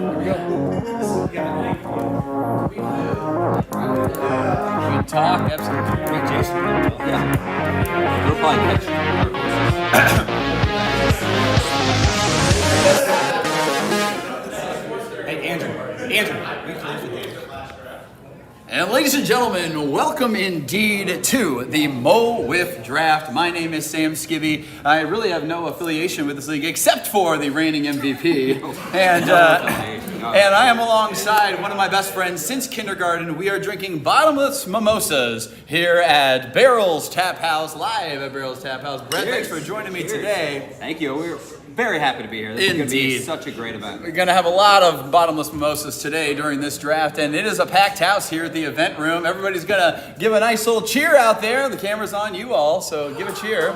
Good talk, absolutely. Jason. Yeah. We'll probably catch Hey, Andrew, we close the game. And ladies and gentlemen, welcome indeed to the Mo WIFF Draft. My name is Sam Skibby. I really have no affiliation with this league except for the reigning MVP. And I am alongside one of my best friends since kindergarten. We are drinking bottomless mimosas here at Barrel's Tap House, live at Barrel's Tap House. Brett, thanks for joining me today. Thank you. We're very happy to be here. This is going to be such a great event. We're going to have a lot of bottomless mimosas today during this draft, and it is a packed house here at the event room. Everybody's going to give a nice little cheer out there. The camera's on you all, so give a cheer.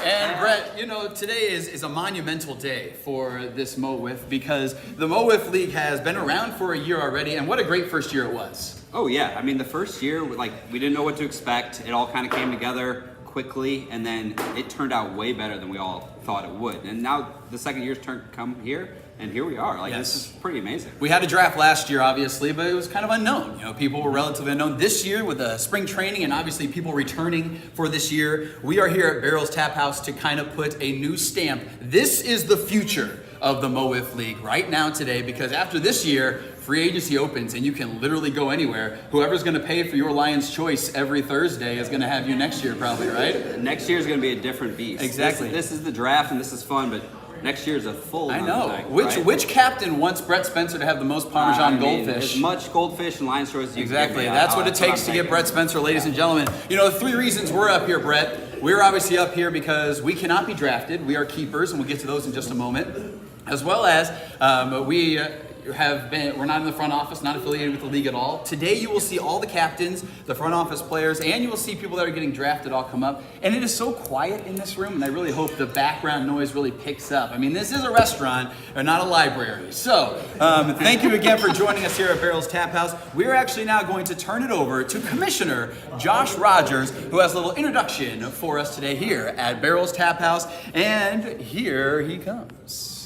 And Brett, you know, today is a monumental day for this Mo WIFF because the Mo WIFF League has been around for a year already, and what a great first year it was. Oh yeah, I mean the first year, we didn't know what to expect. It all kind of came together quickly, and then it turned out way better than we all thought it would. And now the second year's come here, and here we are. This is pretty amazing. We had a draft last year, obviously, but it was kind of unknown. You know, people were relatively unknown. This year, with the spring training and obviously people returning for this year, we are here at Barrel's Tap House to kind of put a new stamp. This is the future of the Mo WIFF League right now today, because after this year, free agency opens and you can literally go anywhere. Whoever's going to pay for your Lion's Choice every Thursday is going to have you next year probably, right? Next year is going to be a different beast. Exactly. This is the draft and this is fun, but next year is a full I know. Thing, Which captain wants Brett Spencer to have the most Parmesan goldfish? As much goldfish and Lion's Choice as you Exactly. can. That's what it takes to get Brett Spencer, ladies and gentlemen. You know, the three reasons we're up here, Brett. We're obviously up here because we cannot be drafted. We are keepers, and we'll get to those in just a moment. As well as we're not in the front office, not affiliated with the league at all. Today you will see all the captains, the front office players, and you will see people that are getting drafted all come up. And it is so quiet in this room, and I really hope the background noise really picks up. I mean, this is a restaurant and not a library. So thank you again for joining us here at Barrel's Tap House. We're actually now going to turn it over to Commissioner Josh Rogers, who has a little introduction for us today here at Barrel's Tap House. And here he comes.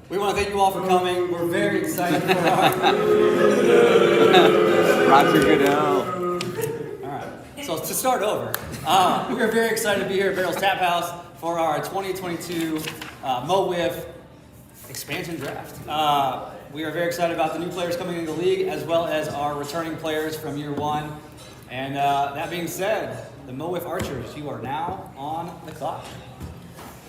We want to thank you all for coming. We're very excited for our... Roger Goodell. All right. So to start over, we are very excited to be here at Barrel's Tap House for our 2022 Mo WIFF expansion draft. We are very excited about the new players coming into the league, as well as our returning players from year one. And that being said, the Mo WIFF Archers, you are now on the clock.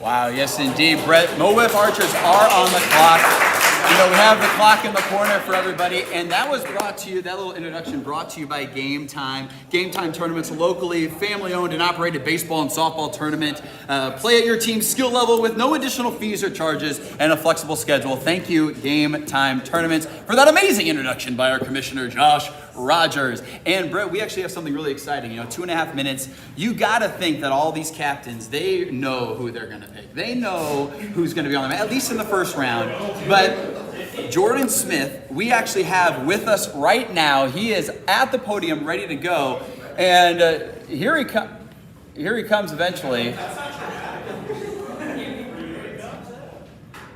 Wow, yes indeed, Brett. Mo WIFF Archers are on the clock. You know, we have the clock in the corner for everybody, and that was brought to you, that little introduction brought to you by Game Time. Game Time tournaments, locally, family-owned and operated baseball and softball tournament. Play at your team's skill level with no additional fees or charges and a flexible schedule. Thank you, Game Time Tournaments, for that amazing introduction by our Commissioner, Josh Rogers. And Brett, we actually have something really exciting. You know, 2.5 minutes. You got to think that all these captains, they know who they're going to pick. They know who's going to be on them, at least in the first round. But Jordan Smith, we actually have with us right now. He is at the podium, ready to go. And here he comes eventually.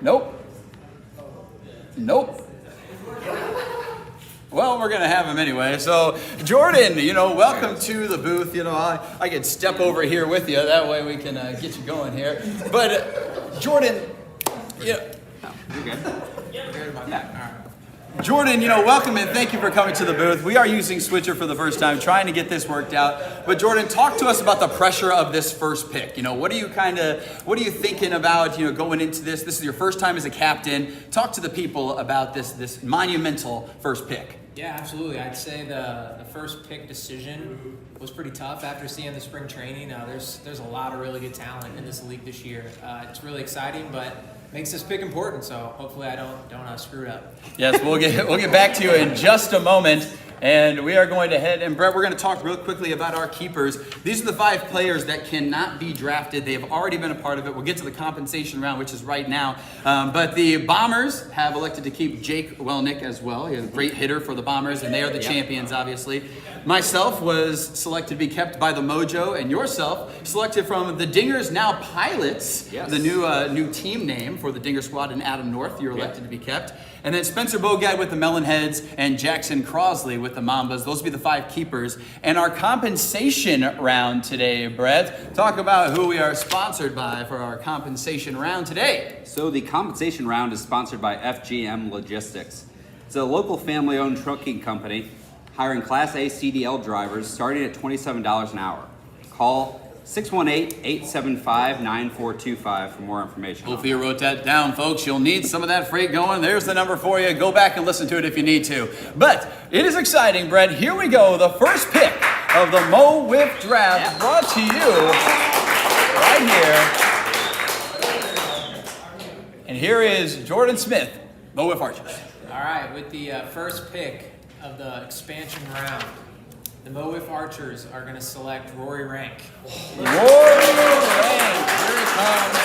Nope. Well, we're going to have him anyway. So, Jordan, you know, welcome to the booth. You know, I could step over here with you. That way we can get you going here. But, Jordan, You're good. Jordan, you know, welcome and thank you for coming to the booth. We are using Switcher for the first time, trying to get this worked out. But Jordan, talk to us about the pressure of this first pick. You know, what are you thinking about, you know, going into this? This is your first time as a captain. Talk to the people about this monumental first pick. Yeah, absolutely. I'd say the first pick decision was pretty tough after seeing the spring training. There's a lot of really good talent in this league this year. It's really exciting, but makes this pick important. So hopefully I don't screw it up. Yes, we'll get back to you in just a moment. And we are going to head, and Brett, we're going to talk real quickly about our keepers. These are the 5 players that cannot be drafted. They have already been a part of it. We'll get to the compensation round, which is right now. But the Bombers have elected to keep Jake Welnick as well. He's a great hitter for the Bombers, and they are the champions, obviously. Myself was selected to be kept by the Mojo, and yourself selected from the Dingers, now Pilots, the new team name for the Dinger Squad, and Adam North, you're elected to be kept. And then Spencer Bogad with the Melonheads and Jackson Crosley with the Mambas. Those will be the 5 keepers. And our compensation round today, Brett, talk about who we are sponsored by for our compensation round today. So the compensation round is sponsored by FGM Logistics. It's a local family-owned trucking company hiring Class A CDL drivers starting at $27 an hour. Call 618-875-9425 for more information. Hopefully you wrote that down, folks. You'll need some of that freight going. There's the number for you. Go back and listen to it if you need to. But it is exciting, Brett. Here we go. The first pick of the Mo WIFF draft brought to you right here. And here is Jordan Smith, Mo WIFF Archers. All right, with the first pick of the expansion round, the Mo WIFF Archers are going to select Rory Rank. Rory Rank, here he comes.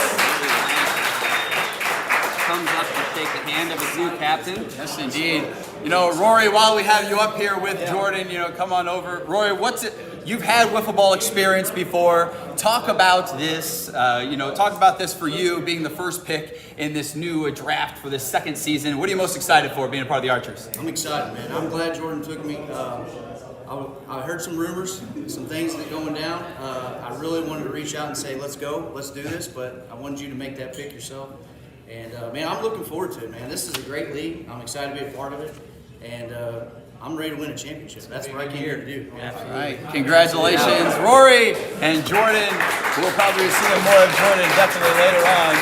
Comes up to shake the hand of his new captain. Yes, indeed. You know, Rory, while we have you up here with Jordan, you know, come on over. Rory, what's it? You've had wiffle ball experience before. Talk about this. Talk about this for you being the first pick in this new draft for this second season. What are you most excited for being a part of the Archers? I'm excited, man. I'm glad Jordan took me. I heard some rumors, some things that going down. I really wanted to reach out and say, let's go, let's do this, but I wanted you to make that pick yourself. And man, I'm looking forward to it, man. This is a great league. I'm excited to be a part of it. And I'm ready to win a championship. That's what I came here to do. All right, congratulations, Rory and Jordan. We'll probably see more of Jordan definitely later on.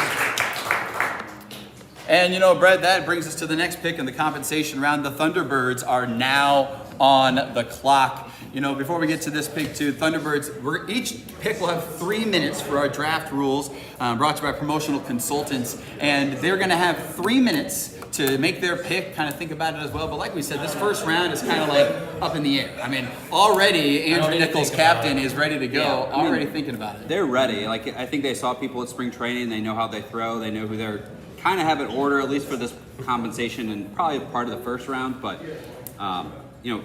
And you know, Brett, that brings us to the next pick in the compensation round. The Thunderbirds are now on the clock. You know, before we get to this pick too, Thunderbirds, each pick will have 3 minutes for our draft rules, brought to you by Promotional Consultants. And they're gonna have 3 minutes to make their pick, kind of think about it as well. But like we said, this first round is kind of like up in the air. I mean, already Andrew Nichols, captain, is ready to go, already thinking about it. They're ready. Like, I think they saw people at spring training. They know how they throw. They know who they're kind of have in order, at least for this compensation and probably part of the first round. But,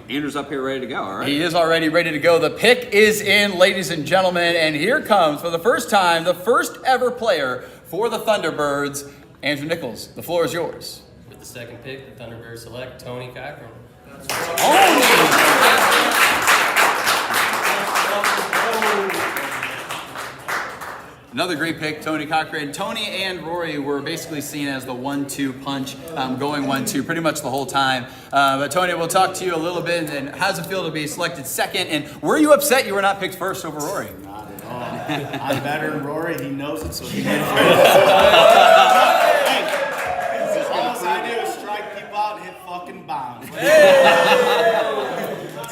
Andrew's up here ready to go, all right? He is already ready to go. The pick is in, ladies and gentlemen, and here comes, for the first time, the first ever player for the Thunderbirds, Andrew Nichols. The floor is yours. With the second pick, the Thunderbirds select Tony Cochran. Another great pick, Tony Cochran. Tony and Rory were basically seen as the 1-2 punch, going 1-2 pretty much the whole time. But Tony, we'll talk to you a little bit. And how does it feel to be selected second? And were you upset you were not picked first over Rory? Not at all. I'm better than Rory. He knows it, so he did it. All I do is strike people out and hit fucking bombs.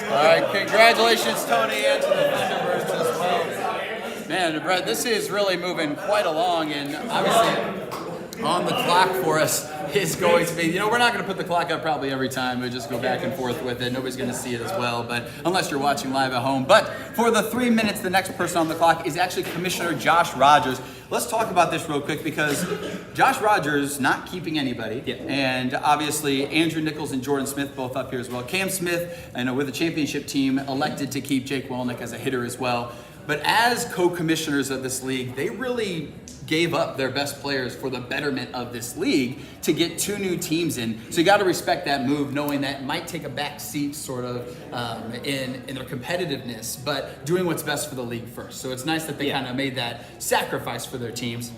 All right, congratulations, Tony, and to the Thunderbirds as well. Man, Brett, this is really moving quite along, and obviously on the clock for us is going to be, we're not going to put the clock up probably every time. We'll just go back and forth with it. Nobody's going to see it as well, but unless you're watching live at home. But for the 3 minutes, the next person on the clock is actually Commissioner Josh Rogers. Let's talk about this real quick because Josh Rogers not keeping anybody, and obviously Andrew Nichols and Jordan Smith both up here as well. Cam Smith, with the championship team, elected to keep Jake Welnick as a hitter as well. But as co-commissioners of this league, they really gave up their best players for the betterment of this league to get 2 new teams in. So you got to respect that move, knowing that it might take a back seat sort of in their competitiveness, but doing what's best for the league first. So it's nice that they kind of made that sacrifice for their teams.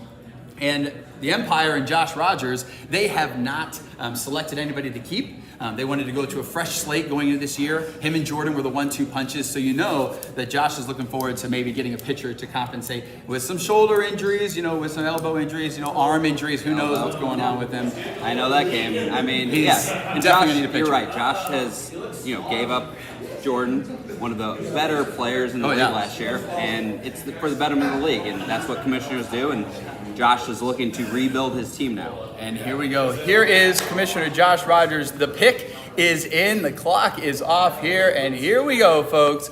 And the Empire and Josh Rogers, they have not selected anybody to keep. They wanted to go to a fresh slate going into this year. Him and Jordan were the 1-2 punches, so you know that Josh is looking forward to maybe getting a pitcher to compensate with some shoulder injuries, with some elbow injuries, arm injuries. Who knows what's going on with him? I know that game. I mean, He's and definitely Josh, gonna need a pitcher. you're right. Josh has, gave up Jordan, one of the better players in the league last year, and it's for the betterment of the league, and that's what commissioners do. And Josh is looking to rebuild his team now. And here we go. Here is Commissioner Josh Rogers. The pick is in. The clock is off here, and here we go, folks.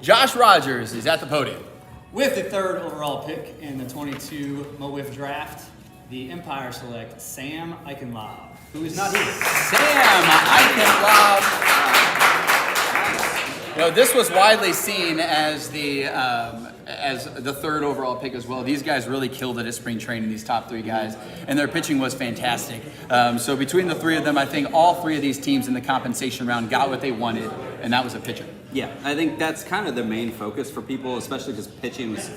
Josh Rogers is at the podium. With the third overall pick in the 22 Mo WIFF draft, the Empire select Sam Eichenlagh, who is not here. Sam Eichenlagh. You know, this was widely seen as the third overall pick as well. These guys really killed it at spring training, these top three guys, and their pitching was fantastic. So between the three of them, I think all three of these teams in the compensation round got what they wanted, and that was a pitcher. Yeah, I think that's kind of the main focus for people, especially because pitching was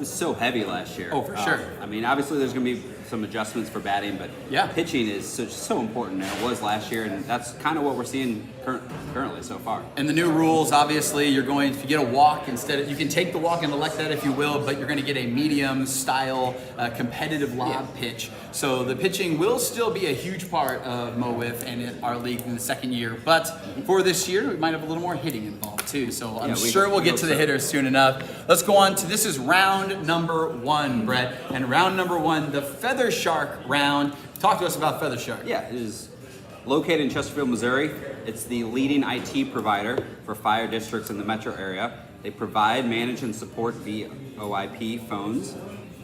so heavy last year. Oh, for sure. I mean, obviously there's going to be some adjustments for batting, but yeah, pitching is so important, and it was last year, and that's kind of what we're seeing currently so far. And the new rules, obviously, you're going, if you get a walk, you can take the walk and elect that if you will, but you're going to get a medium style competitive lob pitch. So the pitching will still be a huge part of Mo WIFF and our league in the second year. But for this year, we might have a little more hitting involved too. So I'm sure we'll get to the hitters soon enough. Let's go on to, this is round number 1, Brett. And round number 1, the Feather Shark round. Talk to us about Feather Shark. Yeah, it is located in Chesterfield, Missouri. It's the leading IT provider for fire districts in the metro area. They provide, manage, and support VoIP phones,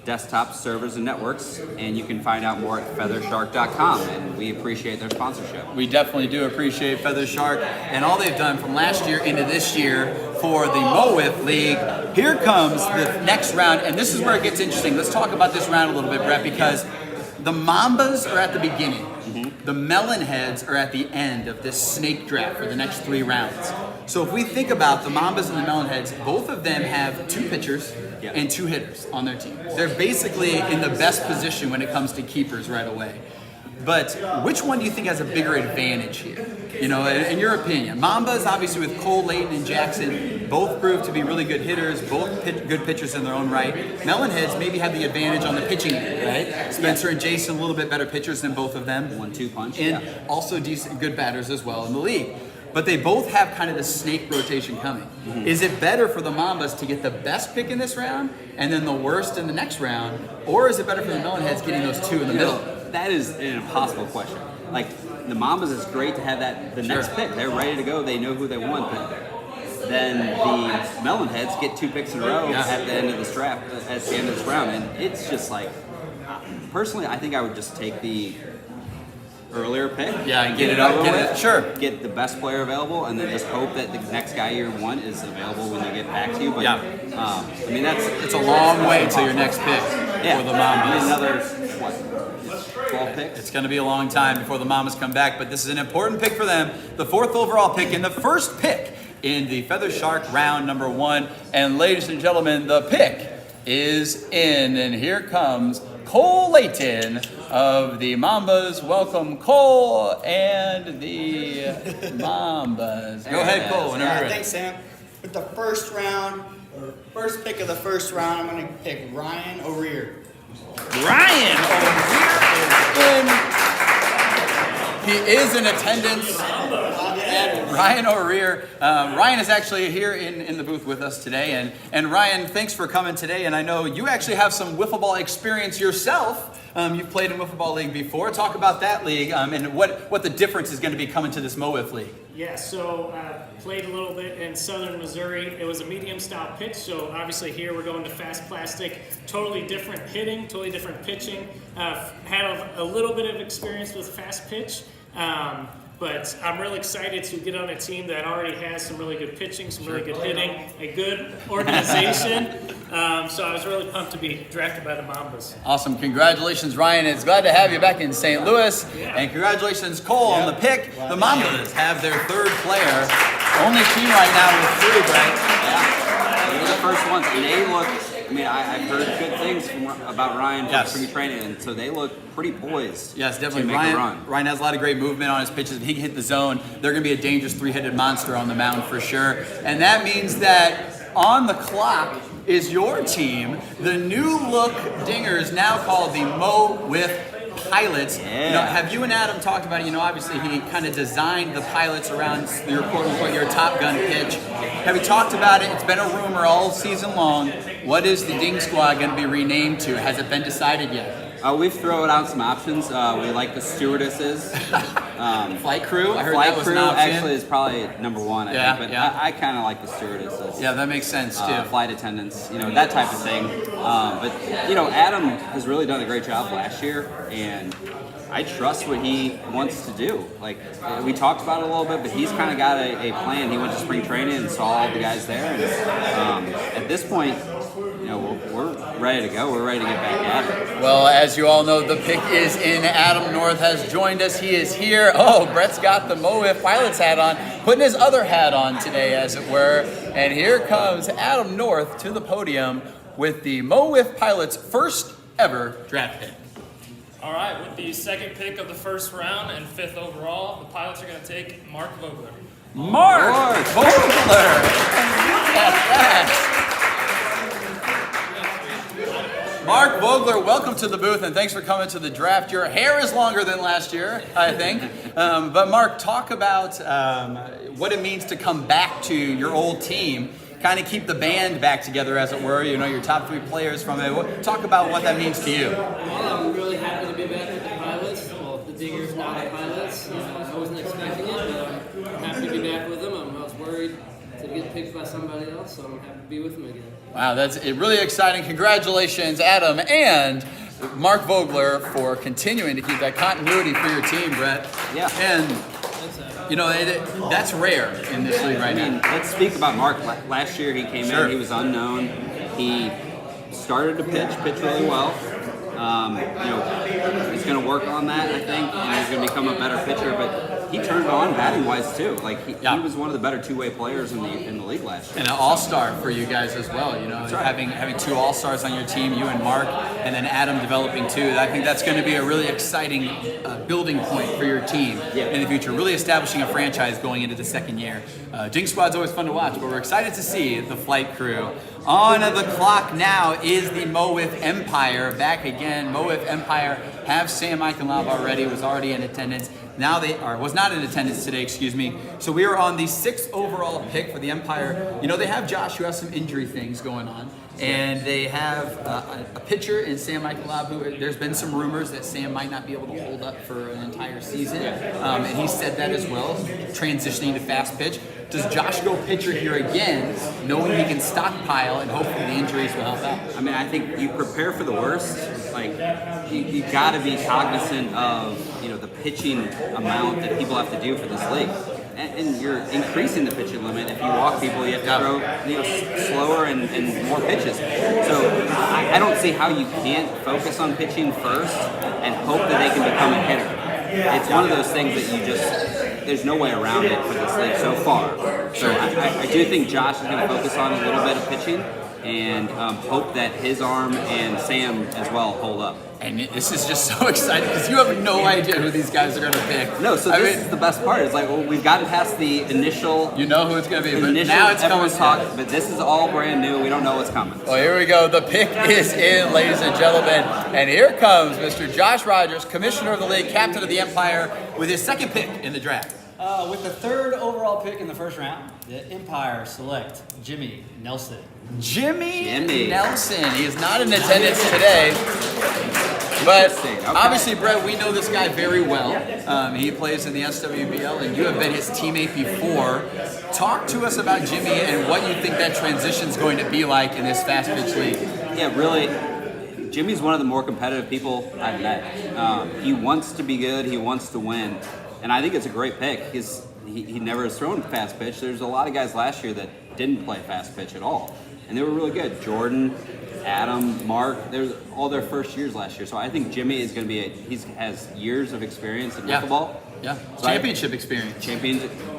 desktop servers, and networks, and you can find out more at feathershark.com, and we appreciate their sponsorship. We definitely do appreciate Feather Shark and all they've done from last year into this year for the Mo WIFF League. Here comes the next round, and this is where it gets interesting. Let's talk about this round a little bit, Brett, because the Mambas are at the beginning. The Melonheads are at the end of this snake draft for the next 3 rounds. So if we think about the Mambas and the Melonheads, both of them have 2 pitchers and 2 hitters on their team. They're basically in the best position when it comes to keepers right away. But which one do you think has a bigger advantage here? You know, in your opinion, Mambas obviously with Cole, Layton, and Jackson both proved to be really good hitters, both good pitchers in their own right. Melonheads maybe have the advantage on the pitching end, right? Spencer and Jason a little bit better pitchers than both of them. 1-2 punch. And also decent, good batters as well in the league. But they both have kind of the snake rotation coming. Is it better for the Mambas to get the best pick in this round and then the worst in the next round? Or is it better for the Melonheads getting those 2 in the middle? That is an impossible question. Like, the Mambas, is great to have that next pick. They're ready to go. They know who they want. But then the Melonheads get 2 picks in a row at the end of this draft, at the end of this round. And it's just like, personally, I think I would just take the earlier pick. Yeah, and get it up. Get the best player available, and then just hope that the next guy you want is available when they get back to you. But I mean, it's a long way until your next pick for the Mambas. Another 12 picks. It's going to be a long time before the Mambas come back, but this is an important pick for them. The 4th overall pick and the first pick in the Feather Shark round number 1. And ladies and gentlemen, the pick is in, and here comes Cole Layton of the Mambas. Welcome, Cole and the Mambas. Go ahead, Cole. Whenever you're ready. Thanks, Sam. With the first pick of the first round, I'm going to pick Ryan O'Rear. Ryan O'Rear is in. He is in attendance. Ryan O'Rear. Ryan is actually here in the booth with us today. And Ryan, thanks for coming today. And I know you actually have some wiffle ball experience yourself. You've played in Wiffle Ball League before. Talk about that league and what the difference is going to be coming to this Mo WIFF League. Yeah, so played a little bit in southern Missouri. It was a medium style pitch, so obviously here we're going to fast plastic, totally different hitting, totally different pitching. Had a little bit of experience with fast pitch, but I'm really excited to get on a team that already has some really good pitching, some really good hitting, a good organization. So I was really pumped to be drafted by the Mambas. Awesome. Congratulations, Ryan. It's glad to have you back in St. Louis. Yeah. And congratulations, Cole, on the pick. The Mambas have their 3rd player. Only team right now with 3, right? Yeah. They were the first ones, and they look, I mean, I've heard good things about Ryan from spring training, and so they look pretty poised. Yes, definitely. To make a run. Ryan has a lot of great movement on his pitches. If he can hit the zone, they're going to be a dangerous 3-headed monster on the mound for sure. And that means that on the clock is your team, the new look dingers, now called the Mo WIFF Pilots. Yeah. You know, have you and Adam talked about it? You know, obviously he kind of designed the pilots around your quote-unquote your Top Gun pitch. Have you talked about it? It's been a rumor all season long. What is the Ding Squad going to be renamed to? Has it been decided yet? We've thrown out some options. We like the stewardesses. Flight crew. I heard Flight that was crew an option. actually is probably number one, I Yeah, think. But yeah. I kind of like the stewardesses. Yeah, that makes sense too. Flight attendants, that type of thing. But Adam has really done a great job last year, and I trust what he wants to do. Like, we talked about it a little bit, but he's kind of got a plan. He went to spring training and saw all the guys there, and at this point, we're ready to go. We're ready to get back at it. Well, as you all know, the pick is in. Adam North has joined us. He is here. Oh, Brett's got the Mo WIFF Pilots hat on, putting his other hat on today, as it were. And here comes Adam North to the podium with the Mo WIFF Pilots' first ever draft pick. All right, with the second pick of the first round and 5th overall, the Pilots are going to take Mark Vogler. Mark Vogler! Look at that! Mark Vogler, welcome to the booth, and thanks for coming to the draft. Your hair is longer than last year, I think. But Mark, talk about what it means to come back to your old team, kind of keep the band back together, as it were. Your top 3 players from it. Talk about what that means to you. Well, I'm really happy to be back with the Pilots. Well, the Diggers, now the Pilots. I wasn't expecting it, but I'm happy to be back with them. I was worried to get picked by somebody else, so I'm happy to be with them again. Wow, that's really exciting. Congratulations, Adam and Mark Vogler, for continuing to keep that continuity for your team, Brett. Yeah. And, that's rare in this league right now. Let's speak about Mark. Last year he came in, he was unknown. He started to pitch really well. He's going to work on that, I think, and he's going to become a better pitcher. But he turned on batting-wise too. Like he was one of the better two-way players in the league last year. And an all-star for you guys as well. Having 2 all-stars on your team, you and Mark, and then Adam developing 2. I think that's going to be a really exciting building point for your team in the future. Really establishing a franchise going into the second year. Jinx Squad's always fun to watch, but we're excited to see the flight crew. On the clock now is the Mo WIFF Empire back again. Mo WIFF Empire have Sam Eichenlagh was already in attendance. Now was not in attendance today, excuse me. So we are on the 6th overall pick for the Empire. They have Josh, who has some injury things going on. And they have a pitcher in Sam Eichenlagh, who there's been some rumors that Sam might not be able to hold up for an entire season. And he said that as well, transitioning to fast pitch. Does Josh go pitcher here again, knowing he can stockpile and hopefully the injuries will help out? I mean, I think you prepare for the worst. Like, you got to be cognizant of the pitching amount that people have to do for this league. And you're increasing the pitching limit. If you walk people, you have to throw slower and more pitches. So I don't see how you can't focus on pitching first and hope that they can become a hitter. It's one of those things that there's no way around it for this league so far. So I do think Josh is going to focus on a little bit of pitching and hope that his arm and Sam as well hold up. And this is just so exciting because you have no idea who these guys are going to pick. No, so this is the best part. It's like, we've gotten past the initial. You know who it's going to be, but now it's coming. But this is all brand new. We don't know what's coming. Well, here we go. The pick is in, ladies and gentlemen. And here comes Mr. Josh Rogers, commissioner of the league, captain of the Empire, with his second pick in the draft. With the 3rd overall pick in the first round, the Empire select Jimmy Nelson. Jimmy Nelson. He is not in attendance today. But obviously, Brett, we know this guy very well. He plays in the SWBL, and you have been his teammate before. Talk to us about Jimmy and what you think that transition is going to be like in this fast pitch league. Yeah, really, Jimmy's one of the more competitive people I've met. He wants to be good. He wants to win. And I think it's a great pick. He never has thrown fast pitch. There's a lot of guys last year that didn't play fast pitch at all. And they were really good. Jordan, Adam, Mark, there's all their first years last year. So I think Jimmy is going to be he has years of experience in Wiffleball. Yeah, so championship experience.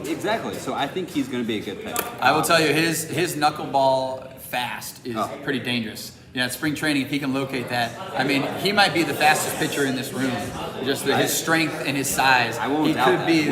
Exactly. So I think he's going to be a good pick. I will tell you, his knuckleball fast is pretty dangerous. At spring training, if he can locate that, I mean, he might be the fastest pitcher in this room. Just his strength and his size. He could be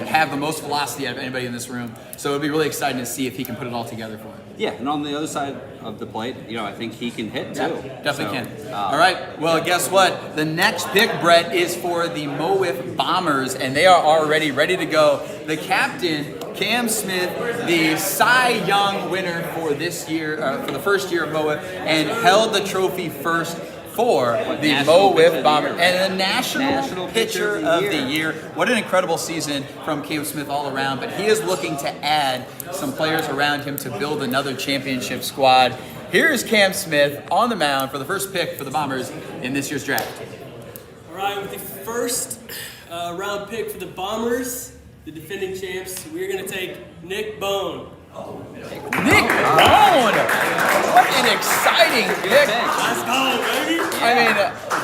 have the most velocity out of anybody in this room. So it'll be really exciting to see if he can put it all together for him. Yeah, and on the other side of the plate, I think he can hit too. Yeah, definitely can. All right. Well, guess what? The next pick, Brett, is for the Mo WIFF Bombers, and they are already ready to go. The captain, Cam Smith, the Cy Young winner for this year, for the first year of Mo WIFF, and held the trophy first for the Mo WIFF Bomber and the National Pitcher of the Year. What an incredible season from Cam Smith all around, but he is looking to add some players around him to build another championship squad. Here is Cam Smith on the mound for the first pick for the Bombers in this year's draft. All right, with the first round pick for the Bombers, the defending champs, we're going to take Nick Bone. Nick Bone! What an exciting pick! Let's go, baby! I mean,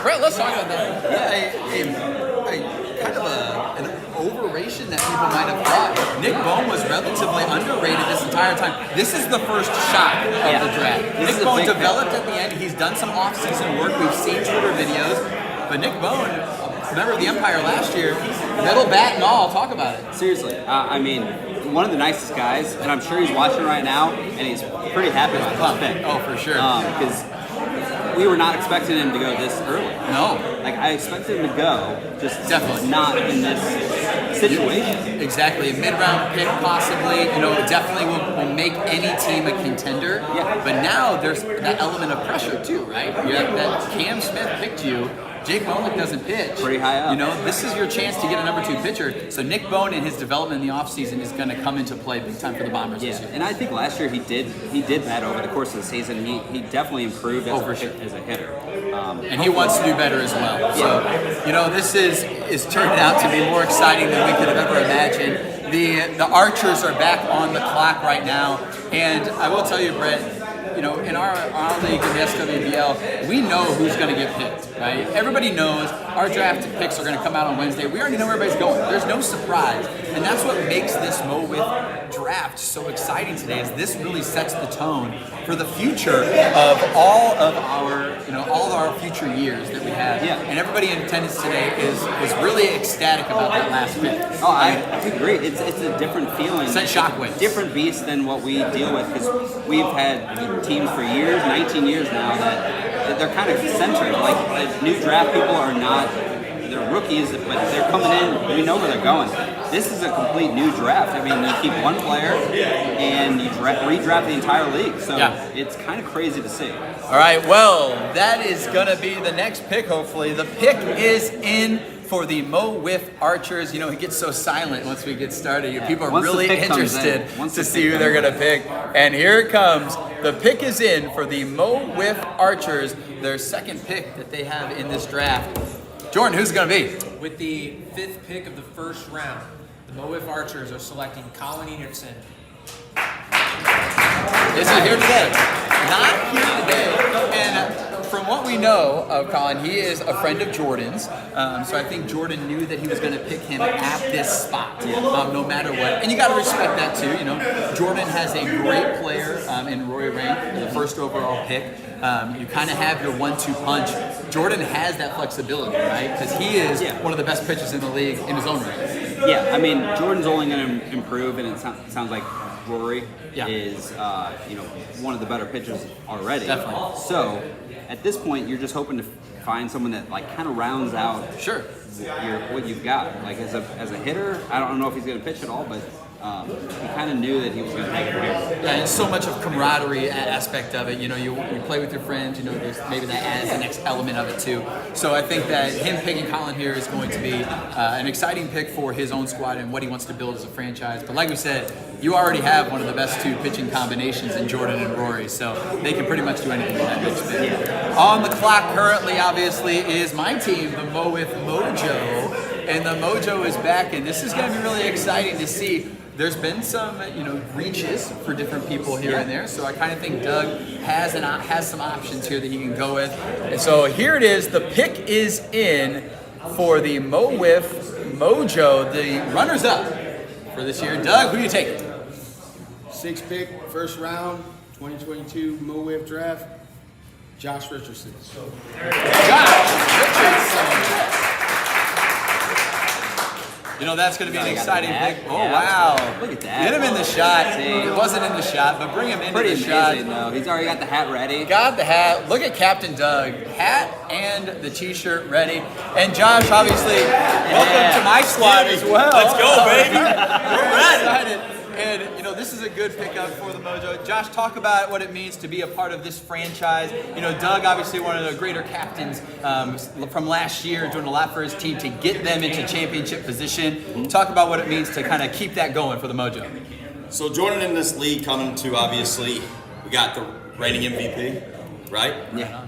Brett, let's talk about that. Kind of an overration that people might have thought. Nick Bone was relatively underrated this entire time. This is the first shot of the draft. Nick Bone developed at the end. He's done some off-season work. We've seen Twitter videos. But Nick Bone, member of the Empire last year, metal bat and all, talk about it. Seriously, I mean, one of the nicest guys, and I'm sure he's watching right now, and he's pretty happy about this pick. Oh, for sure. Because we were not expecting him to go this early. No. Like, I expected him to go, just definitely not in this situation. Exactly. A mid-round pick, possibly. You know, definitely will make any team a contender. Yeah. But now there's that element of pressure, too, right? You have that Cam Smith picked you. Jake Molick doesn't pitch. Pretty high up. You know, this is your chance to get a number 2 pitcher. So Nick Bone and his development in the offseason is going to come into play big time for the Bombers this year. And I think last year he did that over the course of the season. He definitely improved as a hitter. And he wants to do better as well. So, you know, this is turning out to be more exciting than we could have ever imagined. The Archers are back on the clock right now. And I will tell you, Brett, you know, in our league in the SWBL, we know who's going to get picked, right? Everybody knows our draft picks are going to come out on Wednesday. We already know where everybody's going. There's no surprise. And that's what makes this Mo WIFF draft so exciting today, is this really sets the tone for the future of all of our future years that we have. Yeah. And everybody in attendance today is really ecstatic about that last pick. Oh, I agree. It's a different feeling. Sent shockwaves. Different beast than what we deal with, because we've had teams for years, 19 years now, that they're kind of centered. Like new draft people are not, they're rookies, but they're coming in, we know where they're going. This is a complete new draft. I mean, you keep one player and you redraft the entire league. So it's kind of crazy to see. All right, well, that is going to be the next pick, hopefully. The pick is in for the Mo WIFF Archers. You know, he gets so silent once we get started. People are really interested to see who they're going to pick. And here it comes. The pick is in for the Mo WIFF Archers, their second pick that they have in this draft. Jordan, who's it going to be? With the 5th pick of the first round, the Mo WIFF Archers are selecting Colin Richardson. Is he here today? Not here today. And from what we know of Colin, he is a friend of Jordan's. So I think Jordan knew that he was going to pick him at this spot, no matter what. And you got to respect that too. You know, Jordan has a great player in Roy Rank, the first overall pick. You kind of have your 1-2 punch. Jordan has that flexibility, right? Because he is one of the best pitchers in the league in his own right. Yeah, I mean, Jordan's only going to improve, and it sounds like Rory is, one of the better pitchers already. Definitely. So, at this point, you're just hoping to find someone that kind of rounds out what you've got. Like as a hitter, I don't know if he's going to pitch at all, but he kind of knew that he was going to take it here. Yeah, and so much of camaraderie aspect of it. You know, you play with your friends. You know, there's maybe that adds the next element of it too. So I think that him picking Colin here is going to be an exciting pick for his own squad and what he wants to build as a franchise. But like we said, you already have one of the best 2 pitching combinations in Jordan and Rory, so they can pretty much do anything with that next pick. Yeah. On the clock currently, obviously, is my team, the Mo WIFF Mojo, and the Mojo is back, and this is going to be really exciting to see. There's been some, reaches for different people here and there. So I kind of think Doug has some options here that he can go with. And so here it is. The pick is in for the Mo WIFF Mojo, the runners-up for this year. Doug, who do you take? 6th pick, first round, 2022 Mo WIFF draft, Josh Richardson. Josh Richardson. You know, that's going to be an exciting pick. Oh, wow. Look at that. Get him in the shot. It wasn't in the shot, but bring him into the shot. Though. He's already got the hat ready. Got the hat. Look at Captain Doug. Hat and the t-shirt ready. And Josh, obviously, welcome to my squad as well. Let's go, baby. We're excited. And, this is a good pickup for the Mojo. Josh, talk about what it means to be a part of this franchise. You know, Doug, obviously one of the greater captains from last year, doing a lot for his team to get them into championship position. Talk about what it means to kind of keep that going for the Mojo. So joining in this league, coming to obviously, we got the reigning MVP, right? Yeah.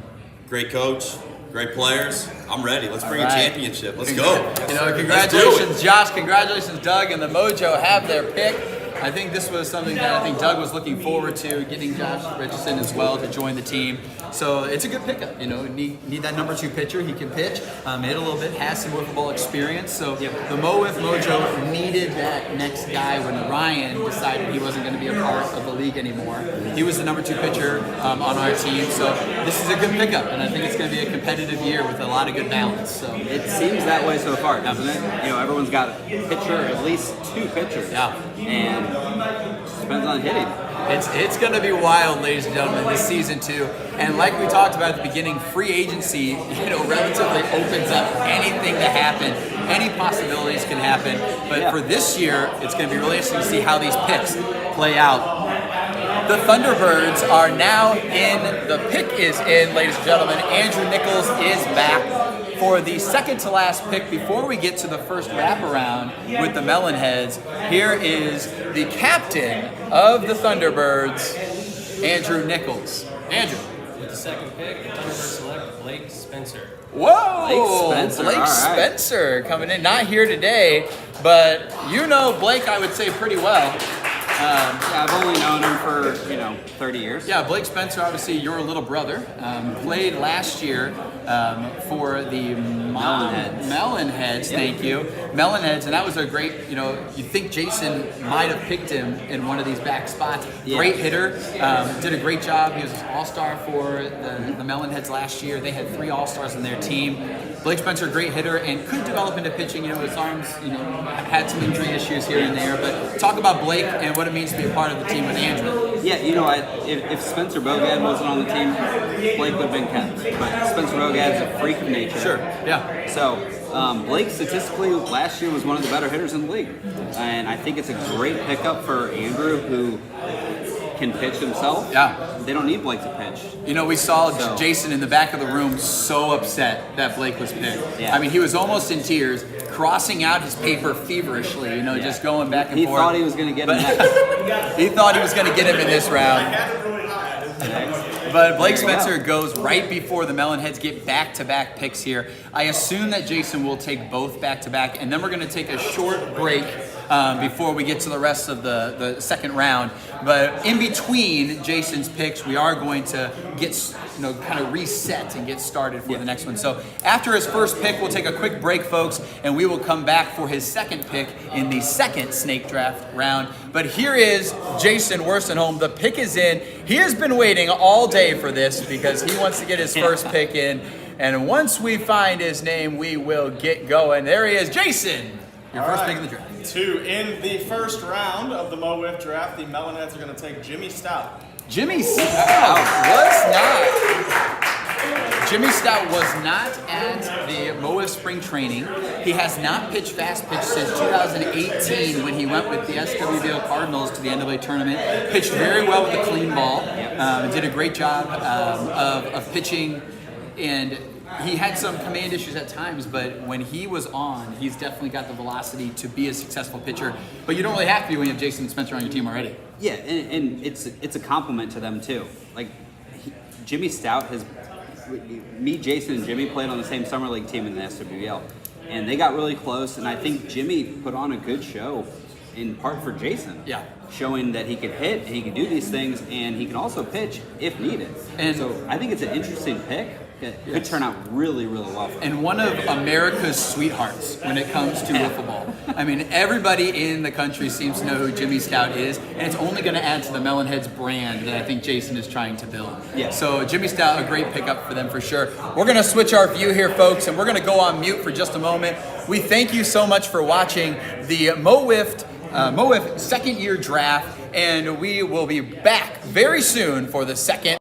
Great coach, great players. I'm ready. Let's bring a championship. Let's go. You know, congratulations, Josh. Congratulations, Doug, and the Mojo have their pick. I think this was something that I think Doug was looking forward to, getting Josh Richardson as well to join the team. So it's a good pickup. You know, need that number 2 pitcher. He can pitch, hit a little bit, has some wiffle ball experience. So the Mo Wiff Mojo needed that next guy when Ryan decided he wasn't going to be a part of the league anymore. He was the number 2 pitcher on our team. So this is a good pickup, and I think it's going to be a competitive year with a lot of good balance. So it seems that way so far, doesn't it? You know, everyone's got a pitcher, at least 2 pitchers. Yeah. And just depends on hitting. It's going to be wild, ladies and gentlemen, this season too. And like we talked about at the beginning, free agency, relatively opens up anything to happen. Any possibilities can happen. But for this year, it's going to be really interesting to see how these picks play out. The Thunderbirds are now in. The pick is in, ladies and gentlemen. Andrew Nichols is back for the second to last pick before we get to the first wraparound with the Melonheads. Here is the captain of the Thunderbirds, Andrew Nichols. Andrew. With the second pick, the Thunderbirds select Blake Spencer. Whoa! Blake Spencer. Blake Spencer coming in. Not here today, but you know Blake, I would say, pretty well. Yeah, I've only known him for, 30 years. Yeah, Blake Spencer, obviously your little brother, played last year for the Melonheads, thank you. Melonheads, and that was a great, you think Jason might have picked him in one of these back spots. Yeah. Great hitter, did a great job. He was an all-star for the Melonheads last year. They had 3 all-stars in their team. Blake Spencer, great hitter, and could develop into pitching. His arms, had some injury issues here and there. But talk about Blake and what it means to be a part of the team with Andrew. Yeah, if Spencer Bogad wasn't on the team, Blake would have been kept. But Spencer Bogad's a freak of nature. Sure, yeah. So Blake statistically last year was one of the better hitters in the league. And I think it's a great pickup for Andrew, who can pitch himself. Yeah. They don't need Blake to pitch. We saw Jason in the back of the room so upset that Blake was picked. Yeah. I mean, he was almost in tears, crossing out his paper feverishly, just going back and He forth. thought he was going to get him next. He thought he was going to get him in this round. But Blake Spencer goes right before the Melonheads get back-to-back picks here. I assume that Jason will take both back-to-back, and then we're going to take a short break before we get to the rest of the second round. But in between Jason's picks, we are going to get, kind of reset and get started for the next one. So after his first pick, we'll take a quick break, folks, and we will come back for his second pick in the second snake draft round. But here is Jason Wursten. The pick is in. He has been waiting all day for this because he wants to get his first pick in. And once we find his name, we will get going. There he is, Jason. Your first pick in the draft. In the first round of the Mo Wiff draft, the Melonheads are going to take Jimmy Stout. Jimmy Stout was not at the Mo Wiff spring training. He has not pitched fast pitch since 2018 when he went with the SWBL Cardinals to the NAA tournament. Pitched very well with a clean ball. Did a great job of pitching, and he had some command issues at times, but when he was on, he's definitely got the velocity to be a successful pitcher. But you don't really have to be when you have Jason and Spencer on your team already. Yeah, and it's a compliment to them too. Like Jimmy Stout me, Jason, and Jimmy played on the same summer league team in the SWBL, and they got really close. And I think Jimmy put on a good show, in part for Jason. Yeah. Showing that he can hit, he can do these things, and he can also pitch if needed. And so I think it's an interesting pick. It could turn out really, really well for him. And one of America's sweethearts when it comes to wiffle ball. I mean, everybody in the country seems to know who Jimmy Stout is, and it's only going to add to the Melonheads brand that I think Jason is trying to build. Yeah. So Jimmy Stout, a great pickup for them for sure. We're going to switch our view here, folks, and we're going to go on mute for just a moment. We thank you so much for watching the Mo Wiff second year draft, and we will be back very soon for the second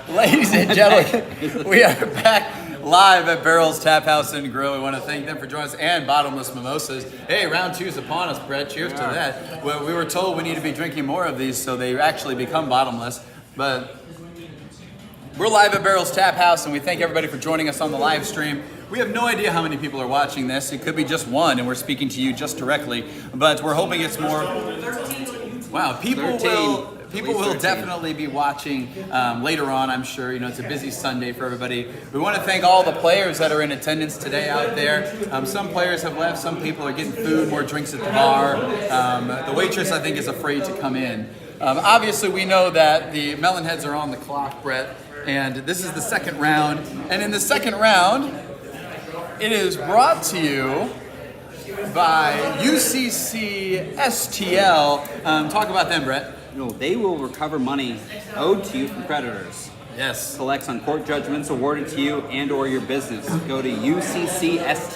Ladies and gentlemen, we are back live at Barrel's Tap House and Grill. We want to thank them for joining us, and Bottomless Mimosas. Hey, round 2's upon us, Brett. Cheers to that. Well, we were told we need to be drinking more of these so they actually become bottomless. But we're live at Barrel's Tap House, and we thank everybody for joining us on the live stream. We have no idea how many people are watching this. It could be just one, and we're speaking to you just directly. But we're hoping it's more. Wow, people will definitely be watching later on, I'm sure. You know, it's a busy Sunday for everybody. We want to thank all the players that are in attendance today out there. Some players have left. Some people are getting food, more drinks at the bar. The waitress, I think, is afraid to come in. Obviously, we know that the Melonheads are on the clock, Brett, and this is the second round. And in the second round, it is brought to you by UCC STL. Talk about them, Brett. No, they will recover money owed to you from creditors. Yes. Collects on court judgments awarded to you and or your business. Go to uccstl.com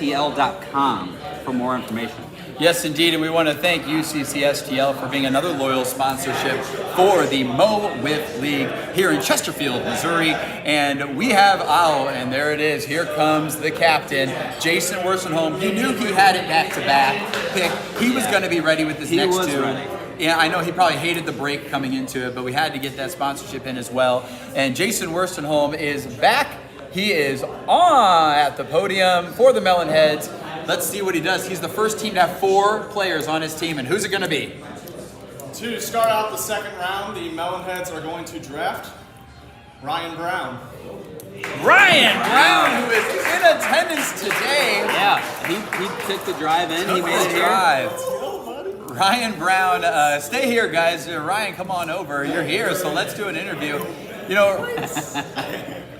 for more information. Yes, indeed, and we want to thank UCC STL for being another loyal sponsorship for the Mo WIFF League here in Chesterfield, Missouri. And we have, and there it is. Here comes the captain, Jason Wursten home. You knew he had it back-to-back pick. He was going to be ready with his next two. Ready. Yeah, I know he probably hated the break coming into it, but we had to get that sponsorship in as well. And Jason Wurstenholm is back. He is on at the podium for the Melonheads. Let's see what he does. He's the first team to have 4 players on his team, and who's it going to be? To start out the second round, the Melonheads are going to draft Ryan Brown. Ryan Brown, who is in attendance today. Yeah, he took the drive in. He made it here. Ryan Brown, stay here, guys. Ryan, come on over. You're here, so let's do an interview. You know,